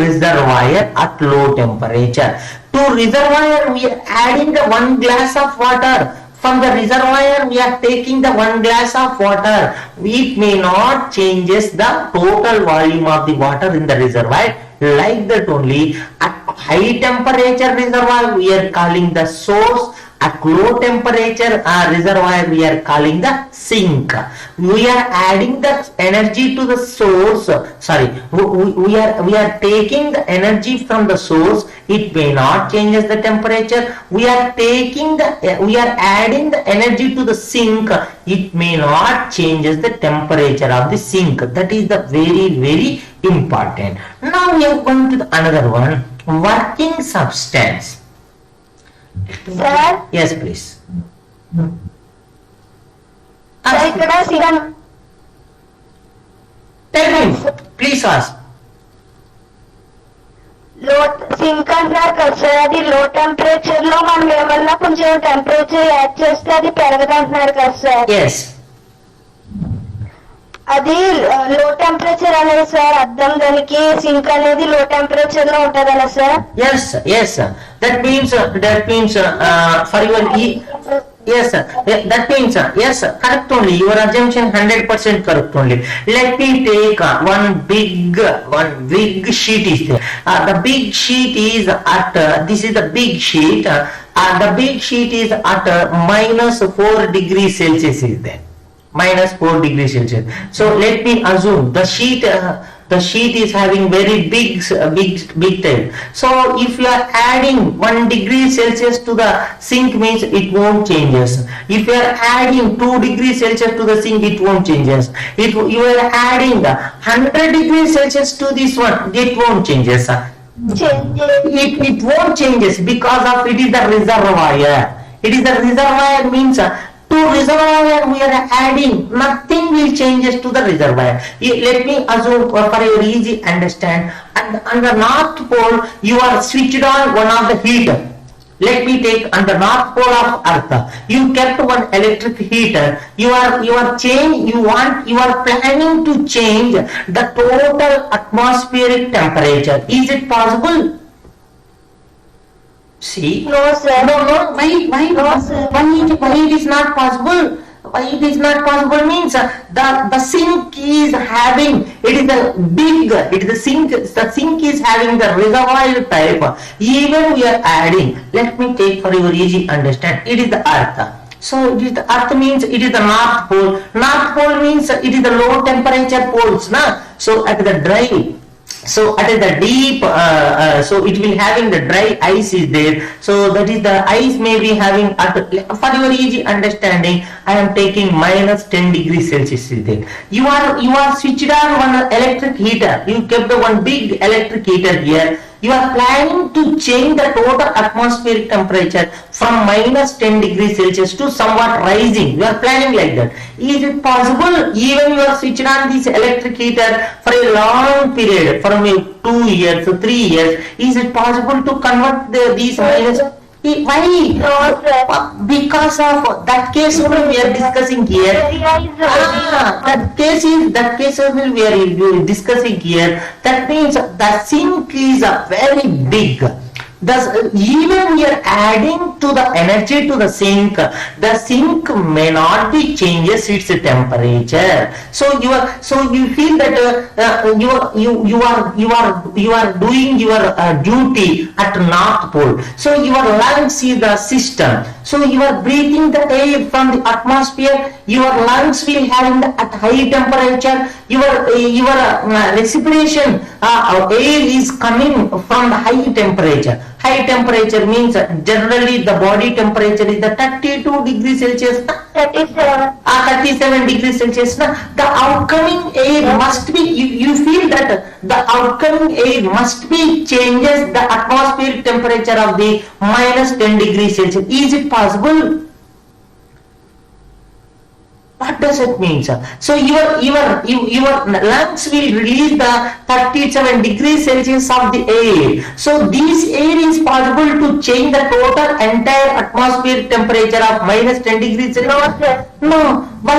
S1: reservoir at low temperature. To reservoir we are adding the 1 glass of water. From the reservoir we are taking the 1 glass of water. It may not changes the total volume of the water in the reservoir. Like that only at high temperature reservoir we are calling the source. At low temperature reservoir we are calling the sink. We are adding the energy to the source. Sorry, we are taking the energy from the source. It may not changes the temperature. We are adding the energy to the sink. It may not changes the temperature of the sink. That is the very important. Now we are going to the another one, working substance.
S2: Sir?
S1: Yes, please.
S2: Sir, ikkada sigan.
S1: Tell me, please ask.
S2: సింక్ అంటున్నారు కదా sir, అది లో temperature లో మనం ఏమన్నా కొంచెం temperature add చేస్తే అది పెరగదు అంటున్నారు కదా సార్.
S1: Yes.
S2: అది లో టెంపరేచర్ అనేది సార్ అర్థం, దానికి సింక్ అనేది లో టెంపరేచర్ లో ఉంటదనా sir?
S1: Yes. That means for your yes, that means yes, correct only. Your assumption 100% correct only. Let me take one big sheet is there. The big sheet is at this is the big sheet. The big sheet is at -4 degrees Celsius is there. -4 degrees Celsius. So let me assume the sheet is having very big type. So if you are adding 1 degree Celsius to the sink means it won't changes. If you are adding 2 degrees Celsius to the sink, it won't changes. If you are adding 100 degrees Celsius to this one, it won't changes. It won't changes because of it is the reservoir. It is the reservoir means to reservoir we are adding, nothing will changes to the reservoir. Let me assume for your easy understand, and on the north pole you are switched on one of the heater. Let me take on the north pole of earth you kept one electric heater. You are planning to change the total atmospheric temperature. Is it possible? See?
S2: No sir.
S1: No. Why it is not possible? Why it is not possible means the sink is having, it is the sink is having the reservoir type. Even we are adding, let me take for your easy understand, it is the earth. So it is the earth means it is the north pole. North pole means it is the low temperature poles, na? So at the dry, so at the deep, so it will having the dry ice is there. So that is the ice may be having at, for your easy understanding, I am taking minus 10 degrees Celsius is there. You are switched on one electric heater. You kept the one big electric heater here. You are planning to change the total atmospheric temperature from minus 10 degrees Celsius to somewhat rising. You are planning like that. Is it possible even you are switched on this electric heater for a long period, for maybe 2 years, 3 years, is it possible to convert these minus? Why?
S2: No, sir.
S1: Because of that case only we are discussing here. That case only we are discussing here. That means the sink is very big. Thus, even we are adding to the energy to the sink may not be changes its temperature. So you feel that you are doing your duty at North Pole. So your lungs is the system. So you are breathing the air from the atmosphere. Your lungs will having at high temperature. Your respiration air is coming from the high temperature. High temperature means generally the body temperature is the 32 degrees Celsius. 37 degrees Celsius. The outcoming air must be, you feel that the outcoming air must be changes the atmospheric temperature of the minus 10 degrees Celsius. Is it possible? What does it mean, sir? So your lungs will release the 37 degrees Celsius of the air. So this air is possible to change the total entire atmospheric temperature of minus 10 degrees Celsius. No. Why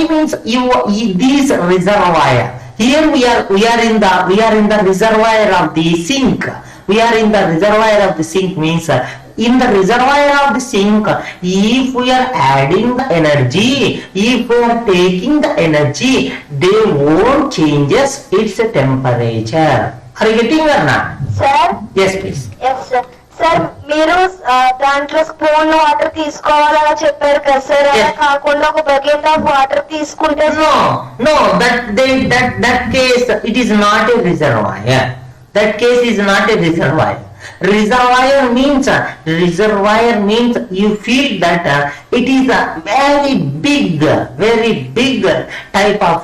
S1: means this reservoir. Here we are in the reservoir of the sink. We are in the reservoir of the sink means in the reservoir of the sink, if we are adding the energy, if we are taking the energy, they won't changes its temperature. Are you getting or not?
S2: Sir?
S1: Yes, please.
S2: Yes, sir. Sir మీరు దాంట్లో spoon water తీసుకోవాలని చెప్పారు కదా sir, అలా కాకుండా ఒక bucket of water తీసుకుంటే
S1: no that case it is not a reservoir. That case is not a reservoir. Reservoir means you feel that it is a very big type of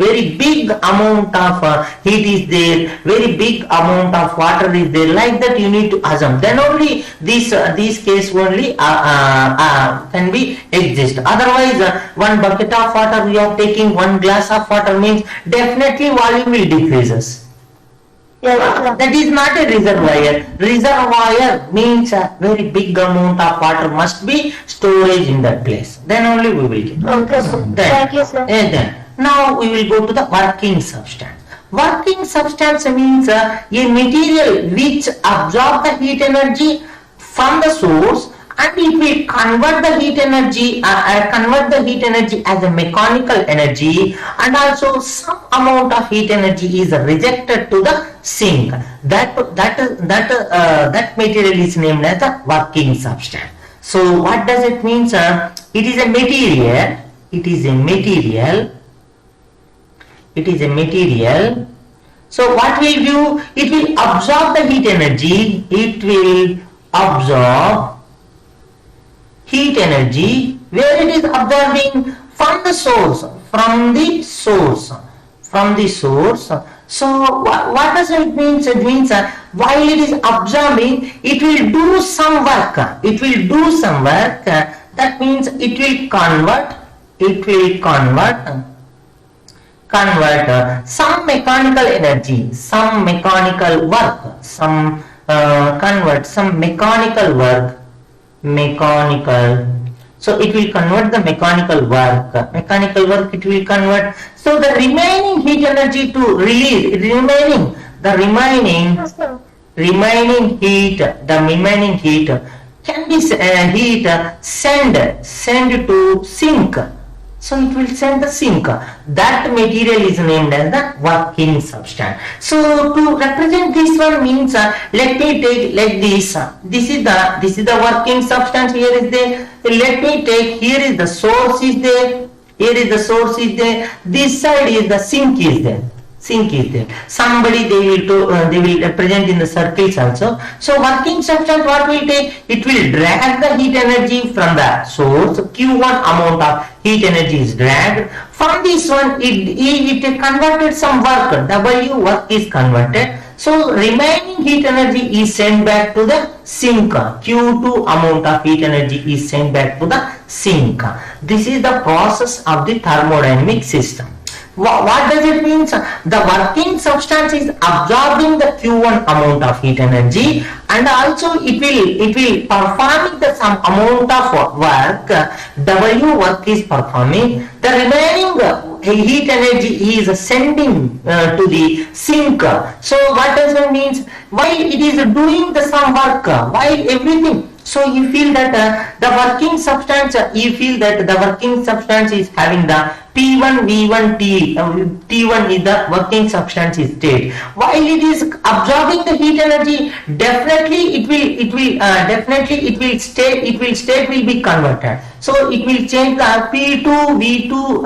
S1: very big amount of heat is there, very big amount of water is there, like that you need to assume, then only this case only can be exist. Otherwise one bucket of water we are taking, one glass of water means definitely volume will decreases.
S2: Yes,
S1: that is not a reservoir. Reservoir means a very big amount of water must be storage in that place. Then only we will get.
S2: Okay, sir. Thank you, sir.
S1: Then now we will go to the working substance. Working substance means a material which absorb the heat energy from the source and it will convert the heat energy as a mechanical energy, and also some amount of heat energy is rejected to the sink. That material is named as the working substance. So what does it mean, sir? It is a material. So what will do? It will absorb the heat energy. It will absorb heat energy where it is absorbing from the source. So what does it mean? It means while it is absorbing, it will do some work. That means it will convert some mechanical energy, some mechanical work, so it will convert the mechanical work it will convert. So the remaining heat energy to release, the remaining heat can be send to sink. So it will send the sink. That material is named as the working substance. So to represent this one means, let me take like this. This is the working substance. Here is there. Let me take, here is the source is there. Here is the source is there. This side is the sink is there. Sink is there. Somebody they will represent in the circles also. So working substance, what will take? It will drag the heat energy from the source. Q1 amount of heat energy is dragged. From this one, it converted some work. W work is converted. So remaining heat energy is sent back to the sink. Q2 amount of heat energy is sent back to the sink. This is the process of the thermodynamic system. What does it mean? The working substance is absorbing the Q1 amount of heat energy, and also it will performing the some amount of work. W work is performing. The remaining heat energy is sending to the sink. So what does it mean? While it is doing the some work, while everything. So you feel that the working substance, is having the P1, V1, T1 is the working substance state. While it is absorbing the heat energy, definitely state will be converted. So it will change the P2, V2,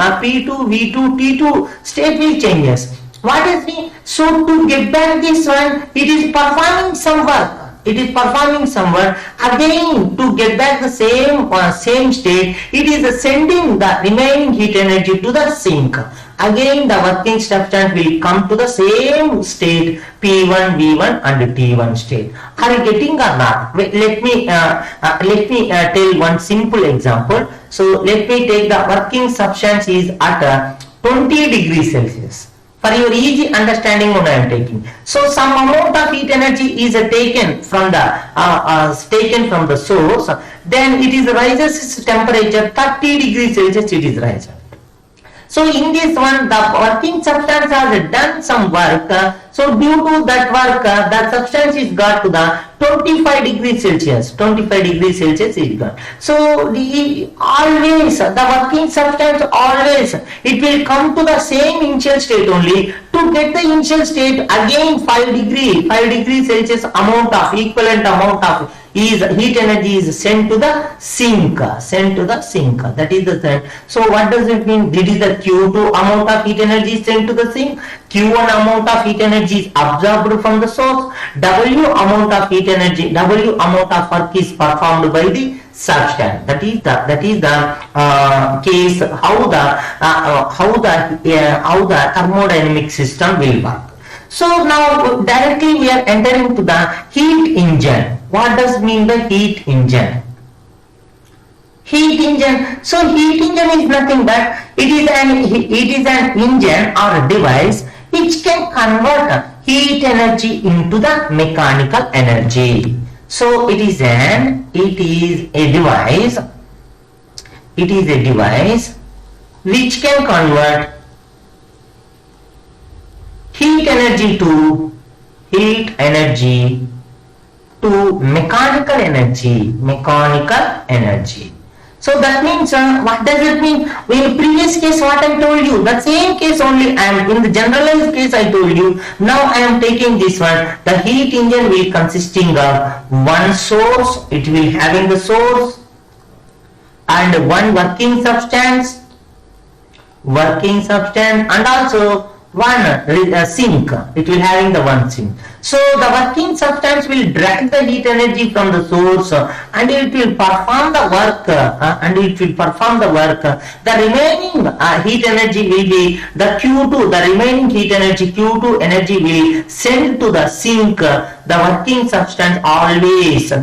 S1: T2 state will changes. What is the? So to get back this one, it is performing some work. Again to get back the same state, it is sending the remaining heat energy to the sink. Again the working substance will come to the same state, P1, V1 and T1 state. Are you getting or not? Let me tell one simple example. So let me take the working substance is at 20 degrees Celsius. For your easy understanding, what I am taking. So some amount of heat energy is taken from the source. Then it is rises its temperature 30 degrees Celsius. It is rising. So in this one, the working substance has done some work. So due to that work, that substance is got to the 25 degrees Celsius. 25 degrees Celsius is got. So the working substance always, it will come to the same initial state only. To get the initial state, again 5 degrees Celsius equivalent amount of heat energy is sent to the sink. That is the thing. So what does it mean? This is the Q2 amount of heat energy sent to the sink. Q1 amount of heat energy is absorbed from the source. W amount of heat energy, W amount of work is performed by the substance. That is the case how the thermodynamic system will work. So now directly we are entering to the heat engine. What does mean by heat engine? Heat engine. So heat engine is nothing but it is an engine or a device which can convert heat energy into the mechanical energy. So it is a device which can convert heat energy to mechanical energy. So that means what does it mean? In the previous case what I told you, the same case only I am in the generalized case I told you. Now I am taking this one. The heat engine will consisting of one source. It will having the source and one working substance and also one sink. It will having the one sink. So the working substance will drag the heat energy from the source and it will perform the work. The remaining heat energy will be the Q2. The remaining heat energy Q2 energy will send to the sink. The working substance always will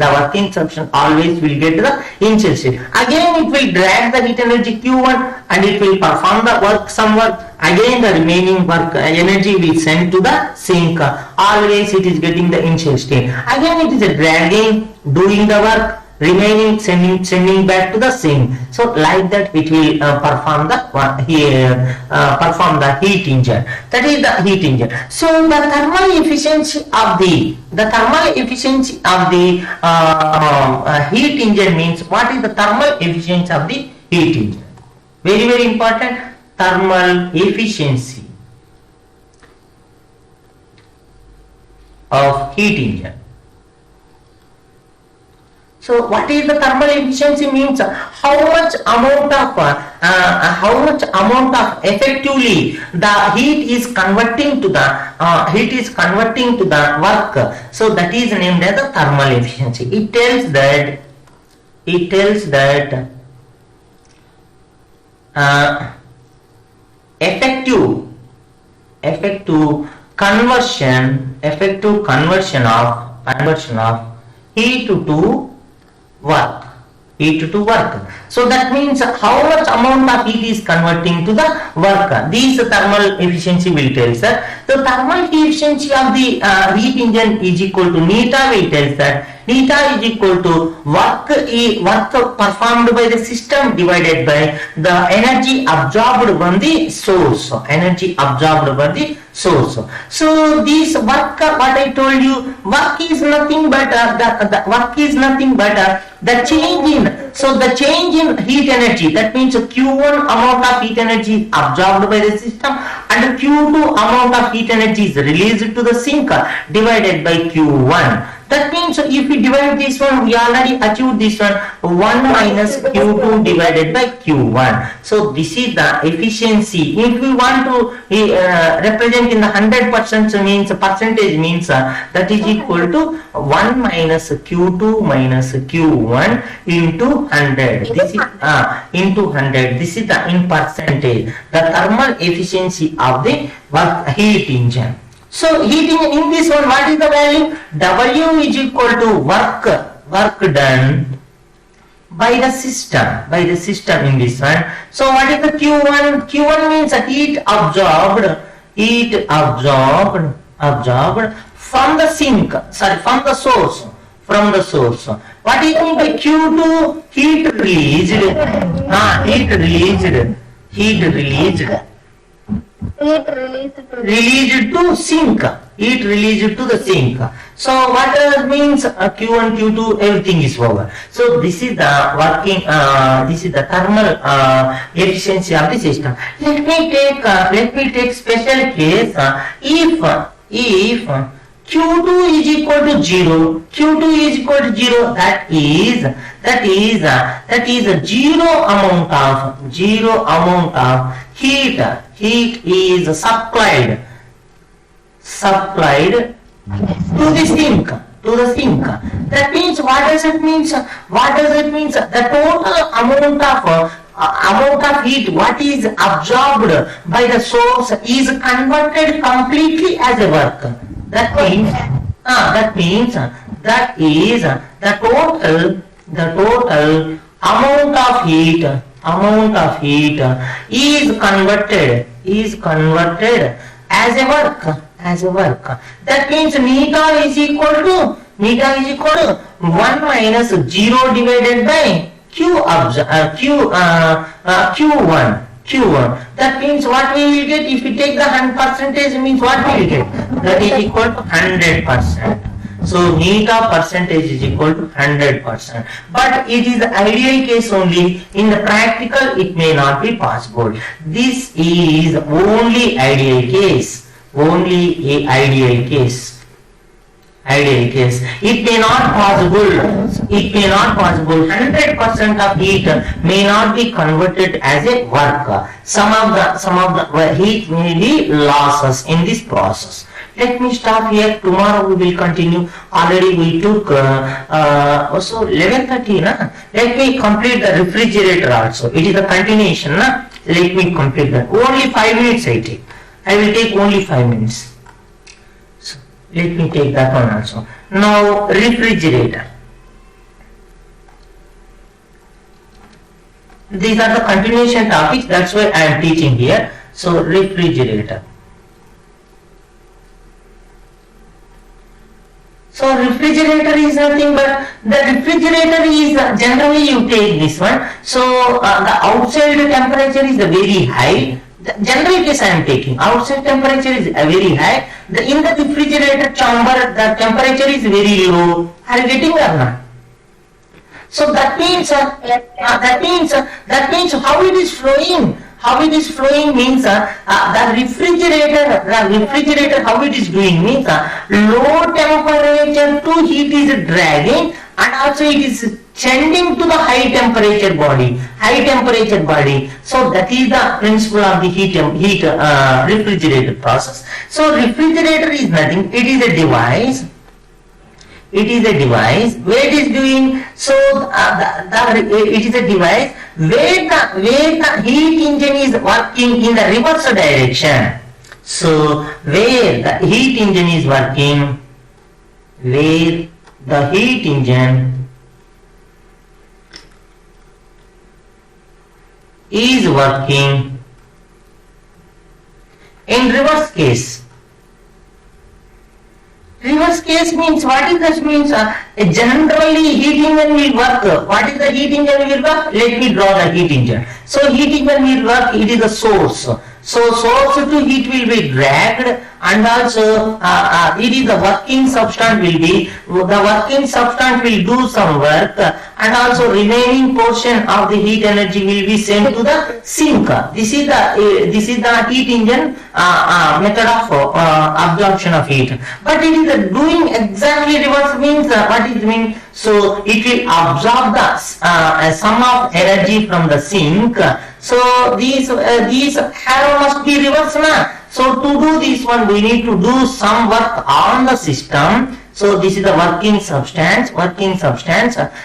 S1: get the initial state. Again it will drag the heat energy Q1 and it will perform the work, some work. Again the remaining work energy will send to the sink. Always it is getting the initial state. Again it is a dragging, doing the work, remaining sending back to the sink. So like that it will perform the heat engine. That is the heat engine. So the thermal efficiency of the heat engine means, what is the thermal efficiency of the heat engine? Very, very important, thermal efficiency of heat engine. So what is the thermal efficiency means? How much amount of effectively the heat is converting to the work. So that is named as the thermal efficiency. It tells that effective conversion of heat to work. So that means how much amount of heat is converting to the work. This thermal efficiency will tell us. The thermal efficiency of the heat engine is equal to neta. Will tell that neta is equal to work performed by the system divided by the energy absorbed from the source. So this work, what I told you, work is nothing but the change in. So the change in heat energy, that means Q1 amount of heat energy absorbed by the system and Q2 amount of heat energy is released to the sink divided by Q1. That means if we divide this one, we already achieved this one, 1 minus Q2 divided by Q1. So this is the efficiency. If we want to represent in the 100% means percentage means that is equal to 1 minus Q2 minus Q1 into 100. This is into 100. This is the in percentage, the thermal efficiency of the heat engine. So heat engine, in this one, what is the value? W is equal to work done by the system in this one. So what is the Q1? Q1 means heat absorbed from the sink, from the source. What is mean by Q2? Heat released released to the sink. So what does means Q1, Q2, everything is over. So this is the working, this is the thermal efficiency of the system. Let me take special case. If Q2 is equal to 0, that is a zero amount of heat is supplied to the sink. That means what does it mean? The total amount of heat what is absorbed by the source is converted completely as a work. That means that is the total amount of heat is converted as a work. That means neta is equal to 1 minus 0 divided by Q1. That means what we will get if we take the 100% means what we will get? That is equal to 100%. So neta percentage is equal to 100%. But it is the ideal case only. In the practical, it may not be possible. This is only ideal case. It may not possible. 100% of heat may not be converted as a work. Some of the heat may be losses in this process. Let me stop here. Tomorrow we will continue. Already we took also 11:30. Let me complete the refrigerator also. It is a continuation. Let me complete that. Only 5 minutes I take. I will take only 5 minutes. So let me take that one also. Now refrigerator. These are the continuation topics. That's why I am teaching here. So refrigerator. So refrigerator is nothing but the refrigerator is generally you take this one. So the outside temperature is very high. The general case I am taking. Outside temperature is very high. In the refrigerator chamber the temperature is very low. Are you getting or not? So that means how it is flowing. How it is flowing means the refrigerator how it is doing means low temperature to heat is dragging, and also it is sending to the high temperature body. So that is the principle of the heat refrigerator process. So refrigerator is nothing. It is a device. It is a device where it is doing, so it is a device where the heat engine is working in the reverse direction. So where the heat engine is working, where the heat engine is working in reverse case. Reverse case means, what is this means? Generally heat engine will work. What is the heat engine will work? Let me draw the heat engine. So heat engine will work, it is the source. So source to heat will be dragged, and also it is the working substance will be, the working substance will do some work, and also remaining portion of the heat energy will be sent to the sink. This is the heat engine method of absorption of heat. But it is doing exactly reverse means what it means? So it will absorb the sum of energy from the sink. So these arrow must be reversed now. So to do this one, we need to do some work on the system. So this is the working substance.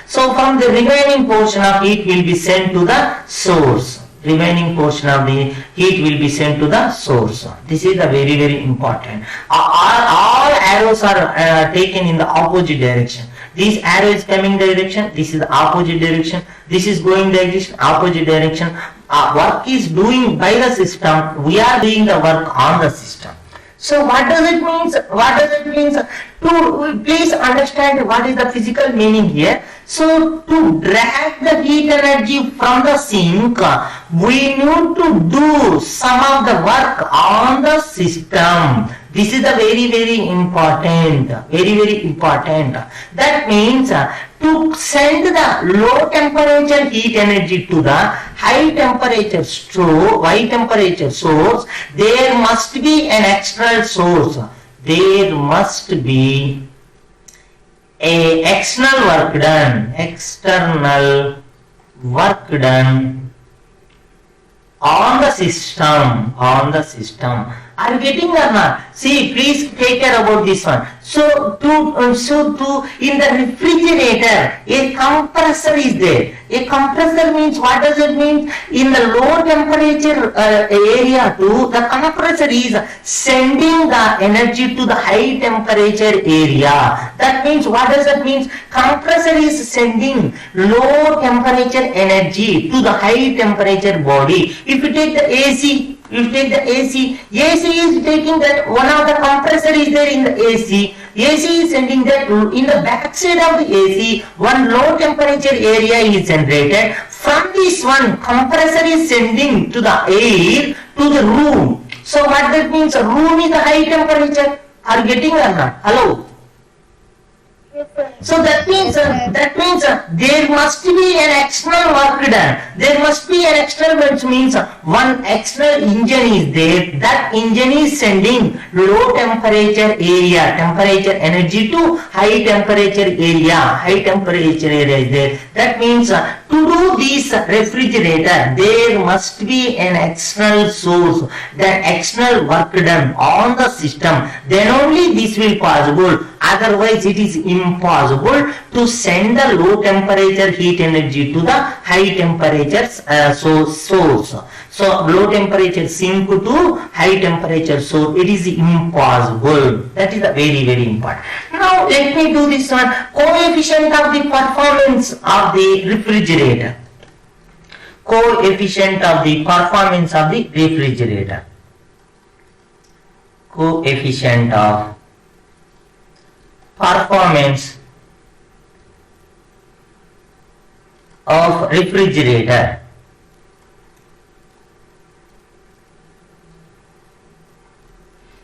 S1: So from the remaining portion of heat will be sent to the source. Remaining portion of the heat will be sent to the source. This is the very, very important. All arrows are taken in the opposite direction. This arrow is coming direction, this is the opposite direction, this is going direction, opposite direction. Work is doing by the system, we are doing the work on the system. So what does it mean? To please understand what is the physical meaning here. So to drag the heat energy from the sink, we need to do some of the work on the system. This is the very, very important. That means to send the low temperature heat energy to the high temperature source, there must be an external source. There must be a external work done on the system. Are you getting or not? See, please take care about this one. So in the refrigerator, a compressor is there. A compressor means, what does it mean? In the low temperature area too, the compressor is sending the energy to the high temperature area. That means, what does that mean? Compressor is sending low temperature energy to the high temperature body. If you take the AC, AC is taking that, one of the compressor is there in the AC is sending that in the back side of the AC, one low temperature area is generated. From this one, compressor is sending to the air to the room. So what that means? Room is the high temperature. Are you getting or not? Hello? So that means there must be an external work done. There must be an external, which means one external engine is there. That engine is sending low temperature energy to high temperature area. High temperature area is there. That means to do this refrigerator, there must be an external source, that external work done on the system. Then only this will possible. Otherwise, it is impossible to send the low temperature heat energy to the high temperature source. So low temperature sink to high temperature source, it is impossible. That is very, very important. Now let me do this one. Coefficient of the performance of the refrigerator. Coefficient of the performance of the refrigerator. Coefficient of performance of refrigerator.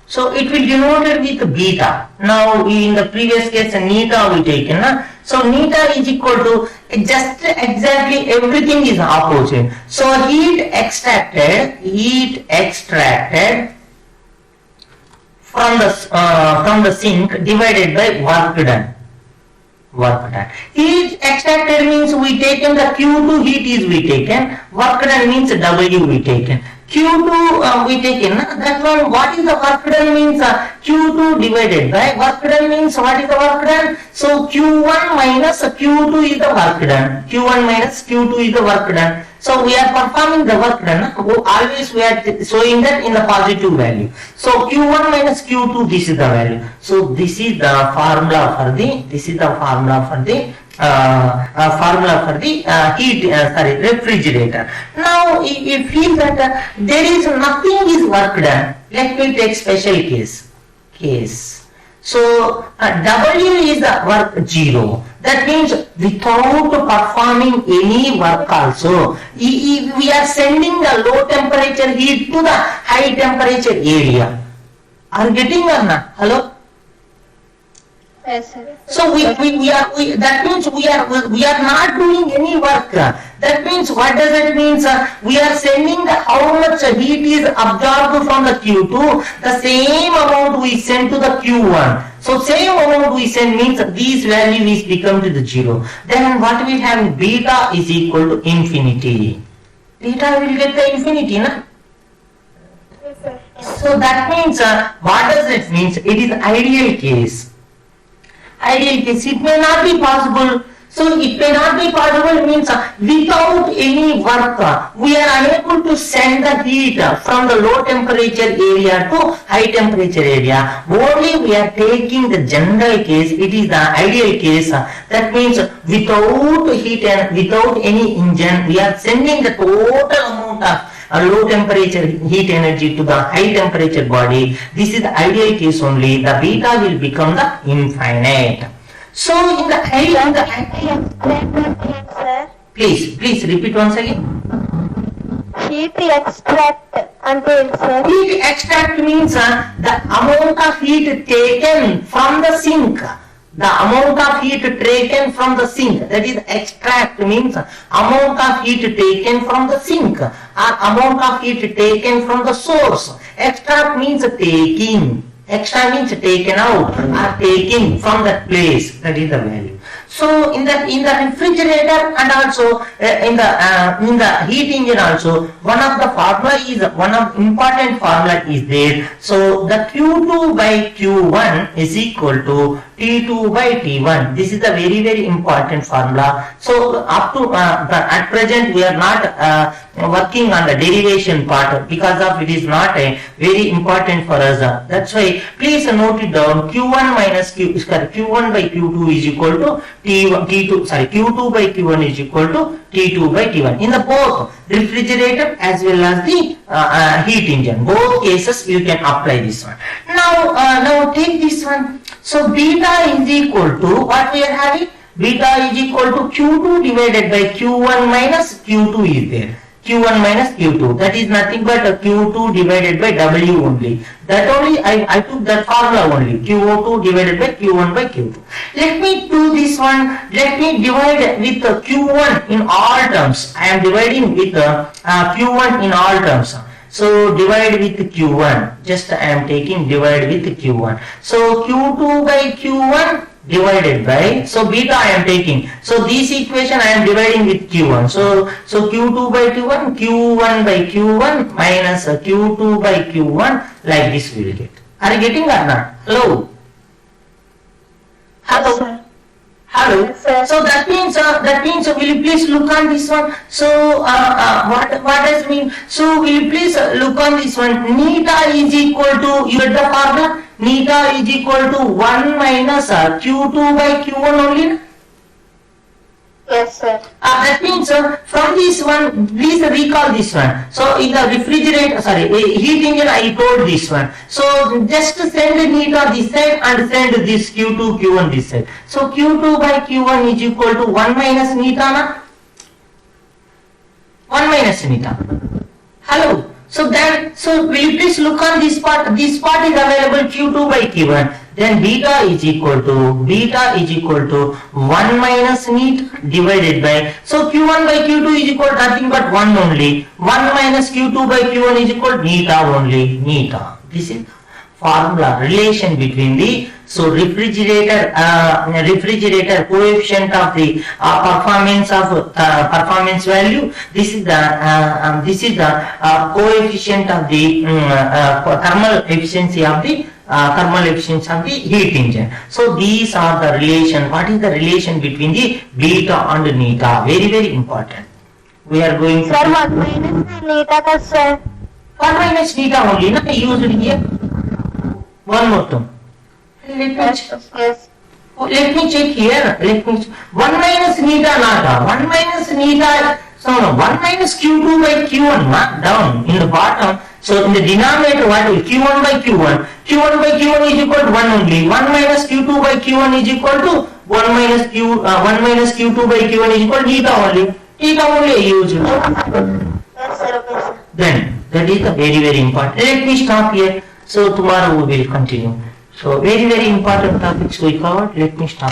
S1: So it will denoted with beta. Now in the previous case, neta we taken. So neta is equal to just exactly everything is opposite. So heat extracted from the sink divided by work done. Heat extracted means we taken the Q2 heat is we taken, work done means W we taken. Q2 we taken, that one what is the work done means Q2 divided by work done means what is the work done? So Q1 minus Q2 is the work done. Q1 minus Q2 is the work done. So we are performing the work done. Always we are showing that in the positive value. So Q1 minus Q2, this is the value. So this is the formula for the refrigerator. Now if you feel that there is nothing is work done, let me take special case. So W is the work 0. That means without performing any work also, we are sending the low temperature heat to the high temperature area. Are you getting or not? Hello?
S2: Yes, sir.
S1: So that means we are not doing any work. That means what does it mean? We are sending how much heat is absorbed from the Q2, the same amount we send to the Q1. So same amount we send means these value is become to the 0. Then what we have, beta is equal to infinity. Beta will get the infinity, na?
S2: Yes, sir.
S1: So that means what does it mean? It is ideal case. It may not be possible. So it may not be possible means without any work, we are unable to send the heat from the low temperature area to high temperature area. Only we are taking the general case, it is the ideal case. That means without heat and without any engine, we are sending the total amount of low temperature heat energy to the high temperature body. This is the ideal case only. The beta will become the infinite. So in the please repeat once again.
S2: Heat extract ante sir.
S1: Heat extract means the amount of heat taken from the sink. The amount of heat taken from the sink, that is extract means amount of heat taken from the sink or amount of heat taken from the source. Extract means taking. Extra means taken out or taking from that place, that is the value. So in the refrigerator and also in the heat engine also, one important formula is there. So the Q2 by Q1 is equal to T2 by T1. This is the very, very important formula. So up to at present we are not working on the derivation part because of it is not very important for us. That's why please note it down. Q1 by Q2 is equal to Q2 by Q1 is equal to T2 by T1 in the both refrigerator as well as the heat engine. Both cases you can apply this one. Now take this one. So beta is equal to what we are having? Beta is equal to Q2 divided by Q1 minus Q2 is there. Q1 minus Q2, that is nothing but Q2 divided by W only. That only I took that formula only, Q02 divided by Q1 by Q2. Let me do this one. Let me divide with Q1 in all terms. I am dividing with Q1 in all terms. So divide with Q1. Just I am taking divide with Q1. So Q2 by Q1 divided by, so beta I am taking. So this equation I am dividing with Q1. So Q2 by Q1, Q1 by Q1 minus Q2 by Q1, like this we will get. Are you getting or not? Hello? Hello?
S2: Yes,
S1: Hello?
S2: Yes, sir.
S1: So that means will you please look on this one. So what does it mean? So will you please look on this one. Neta is equal to, you get the formula? Neta is equal to 1 minus Q2 by Q1 only.
S2: Yes, sir.
S1: That means from this one, please recall this one. So in the refrigerator, heat engine, I told this one. So just send neta this side and send this Q2, Q1 this side. So Q2 by Q1 is equal to 1 minus neta, na? 1 minus neta. Hello. So will you please look on this part? This part is available Q2 by Q1. then beta is equal to 1 minus neta divided by, so q1 by q2 is equal to nothing but 1 only. 1 minus q2 by q1 is equal to neta only, neta. This is formula, relation between the, so refrigerator coefficient of the performance value. This is the coefficient of the thermal efficiency of the heat engine. So these are the relation. What is the relation between the beta and neta? Very, very important. We are going to
S2: Sir, 1 minus neta का sir.
S1: 1 minus neta only, not used here. One more term.
S2: Yes.
S1: Let me check here. 1 minus neta nata. 1 minus neta. So no, 1 minus q2 by q1 down in the bottom. So in the denominator, what will q1 by q1? Q1 by q1 is equal to 1 only. 1 minus q2 by q1 is equal to 1 minus q2 by q1 is equal to neta only. Neta only used.
S2: Yes, sir. Okay, sir.
S1: Then that is the very, very important. Let me stop here. So tomorrow we will continue. So very, very important topics we covered. Let me stop.